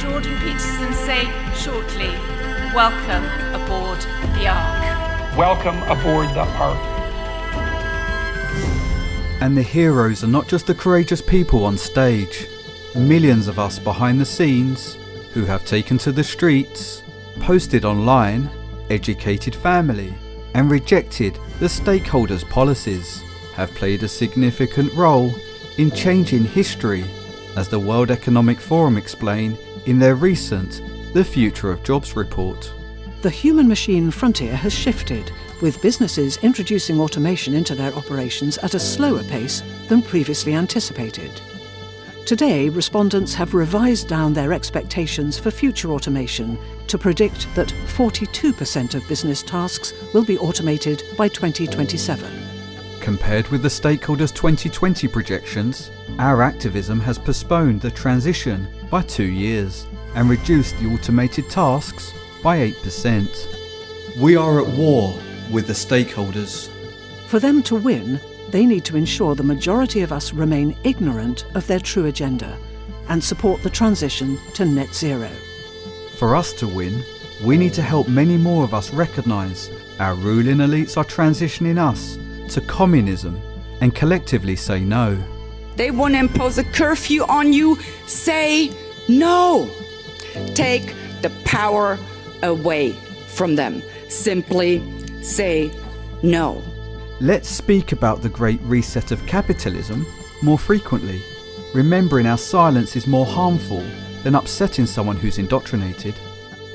Jordan Peterson say shortly, welcome aboard the Ark. Welcome aboard the Ark. And the heroes are not just the courageous people on stage. Millions of us behind the scenes who have taken to the streets, posted online, educated family, and rejected the stakeholders' policies have played a significant role in changing history, as the World Economic Forum explained in their recent The Future of Jobs report. The human-machine frontier has shifted, with businesses introducing automation into their operations at a slower pace than previously anticipated. Today, respondents have revised down their expectations for future automation to predict that 42% of business tasks will be automated by 2027. Compared with the stakeholders' 2020 projections, our activism has postponed the transition by 2 years and reduced the automated tasks by 8%. We are at war with the stakeholders. For them to win, they need to ensure the majority of us remain ignorant of their true agenda and support the transition to net zero. For us to win, we need to help many more of us recognise our ruling elites are transitioning us to communism and collectively say no. They want to impose a curfew on you. Say no. Take the power away from them. Simply say no. Let's speak about the great reset of capitalism more frequently, remembering our silence is more harmful than upsetting someone who's indoctrinated.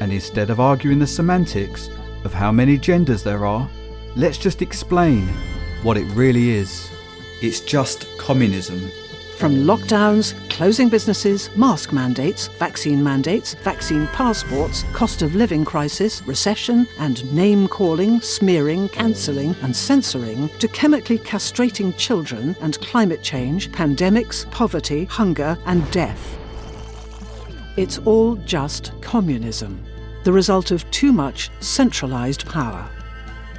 And instead of arguing the semantics of how many genders there are, let's just explain what it really is. It's just communism. From lockdowns, closing businesses, mask mandates, vaccine passports, cost of living crisis, recession, and name-calling, smearing, cancelling, and censoring, to chemically castrating children and climate change, pandemics, poverty, hunger, and death. It's all just communism, the result of too much centralised power.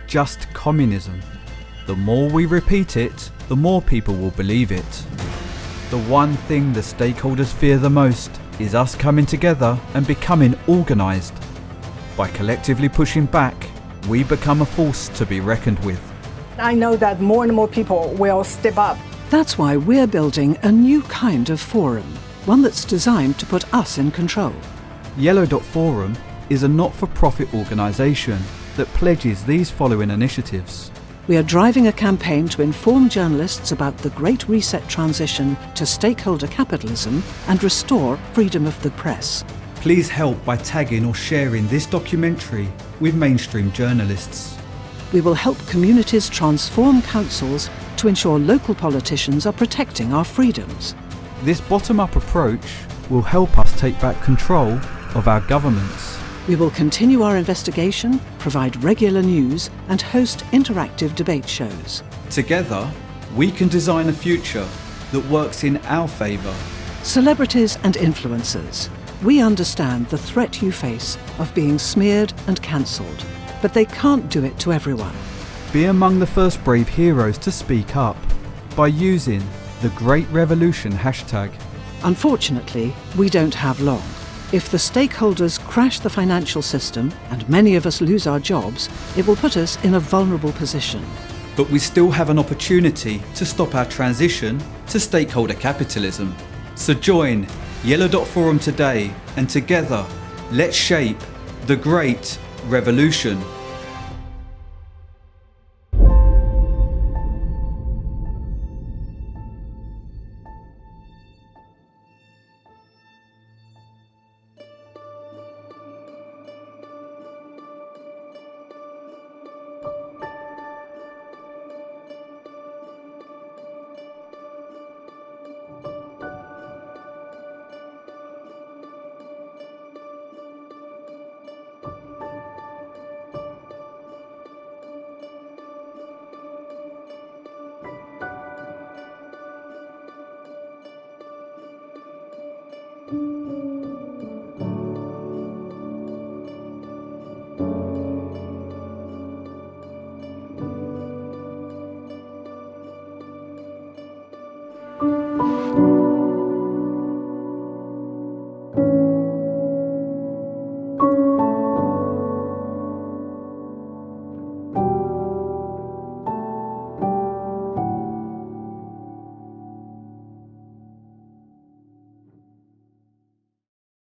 Just communism. The more we repeat it, the more people will believe it. The one thing the stakeholders fear the most is us coming together and becoming organised. By collectively pushing back, we become a force to be reckoned with. I know that more and more people will step up. That's why we're building a new kind of forum, one that's designed to put us in control. Yellow.Forum is a not-for-profit organisation that pledges these following initiatives. We are driving a campaign to inform journalists about the Great Reset transition to stakeholder capitalism and restore freedom of the press. Please help by tagging or sharing this documentary with mainstream journalists. We will help communities transform councils to ensure local politicians are protecting our freedoms. This bottom-up approach will help us take back control of our governments. We will continue our investigation, provide regular news, and host interactive debate shows. Together, we can design a future that works in our favour. Celebrities and influencers, we understand the threat you face of being smeared and cancelled, but they can't do it to everyone. Be among the first brave heroes to speak up by using the Great Revolution hashtag. Unfortunately, we don't have long. If the stakeholders crash the financial system and many of us lose our jobs, it will put us in a vulnerable position. But we still have an opportunity to stop our transition to stakeholder capitalism. So join Yellow.Forum today, and together, let's shape the Great Revolution.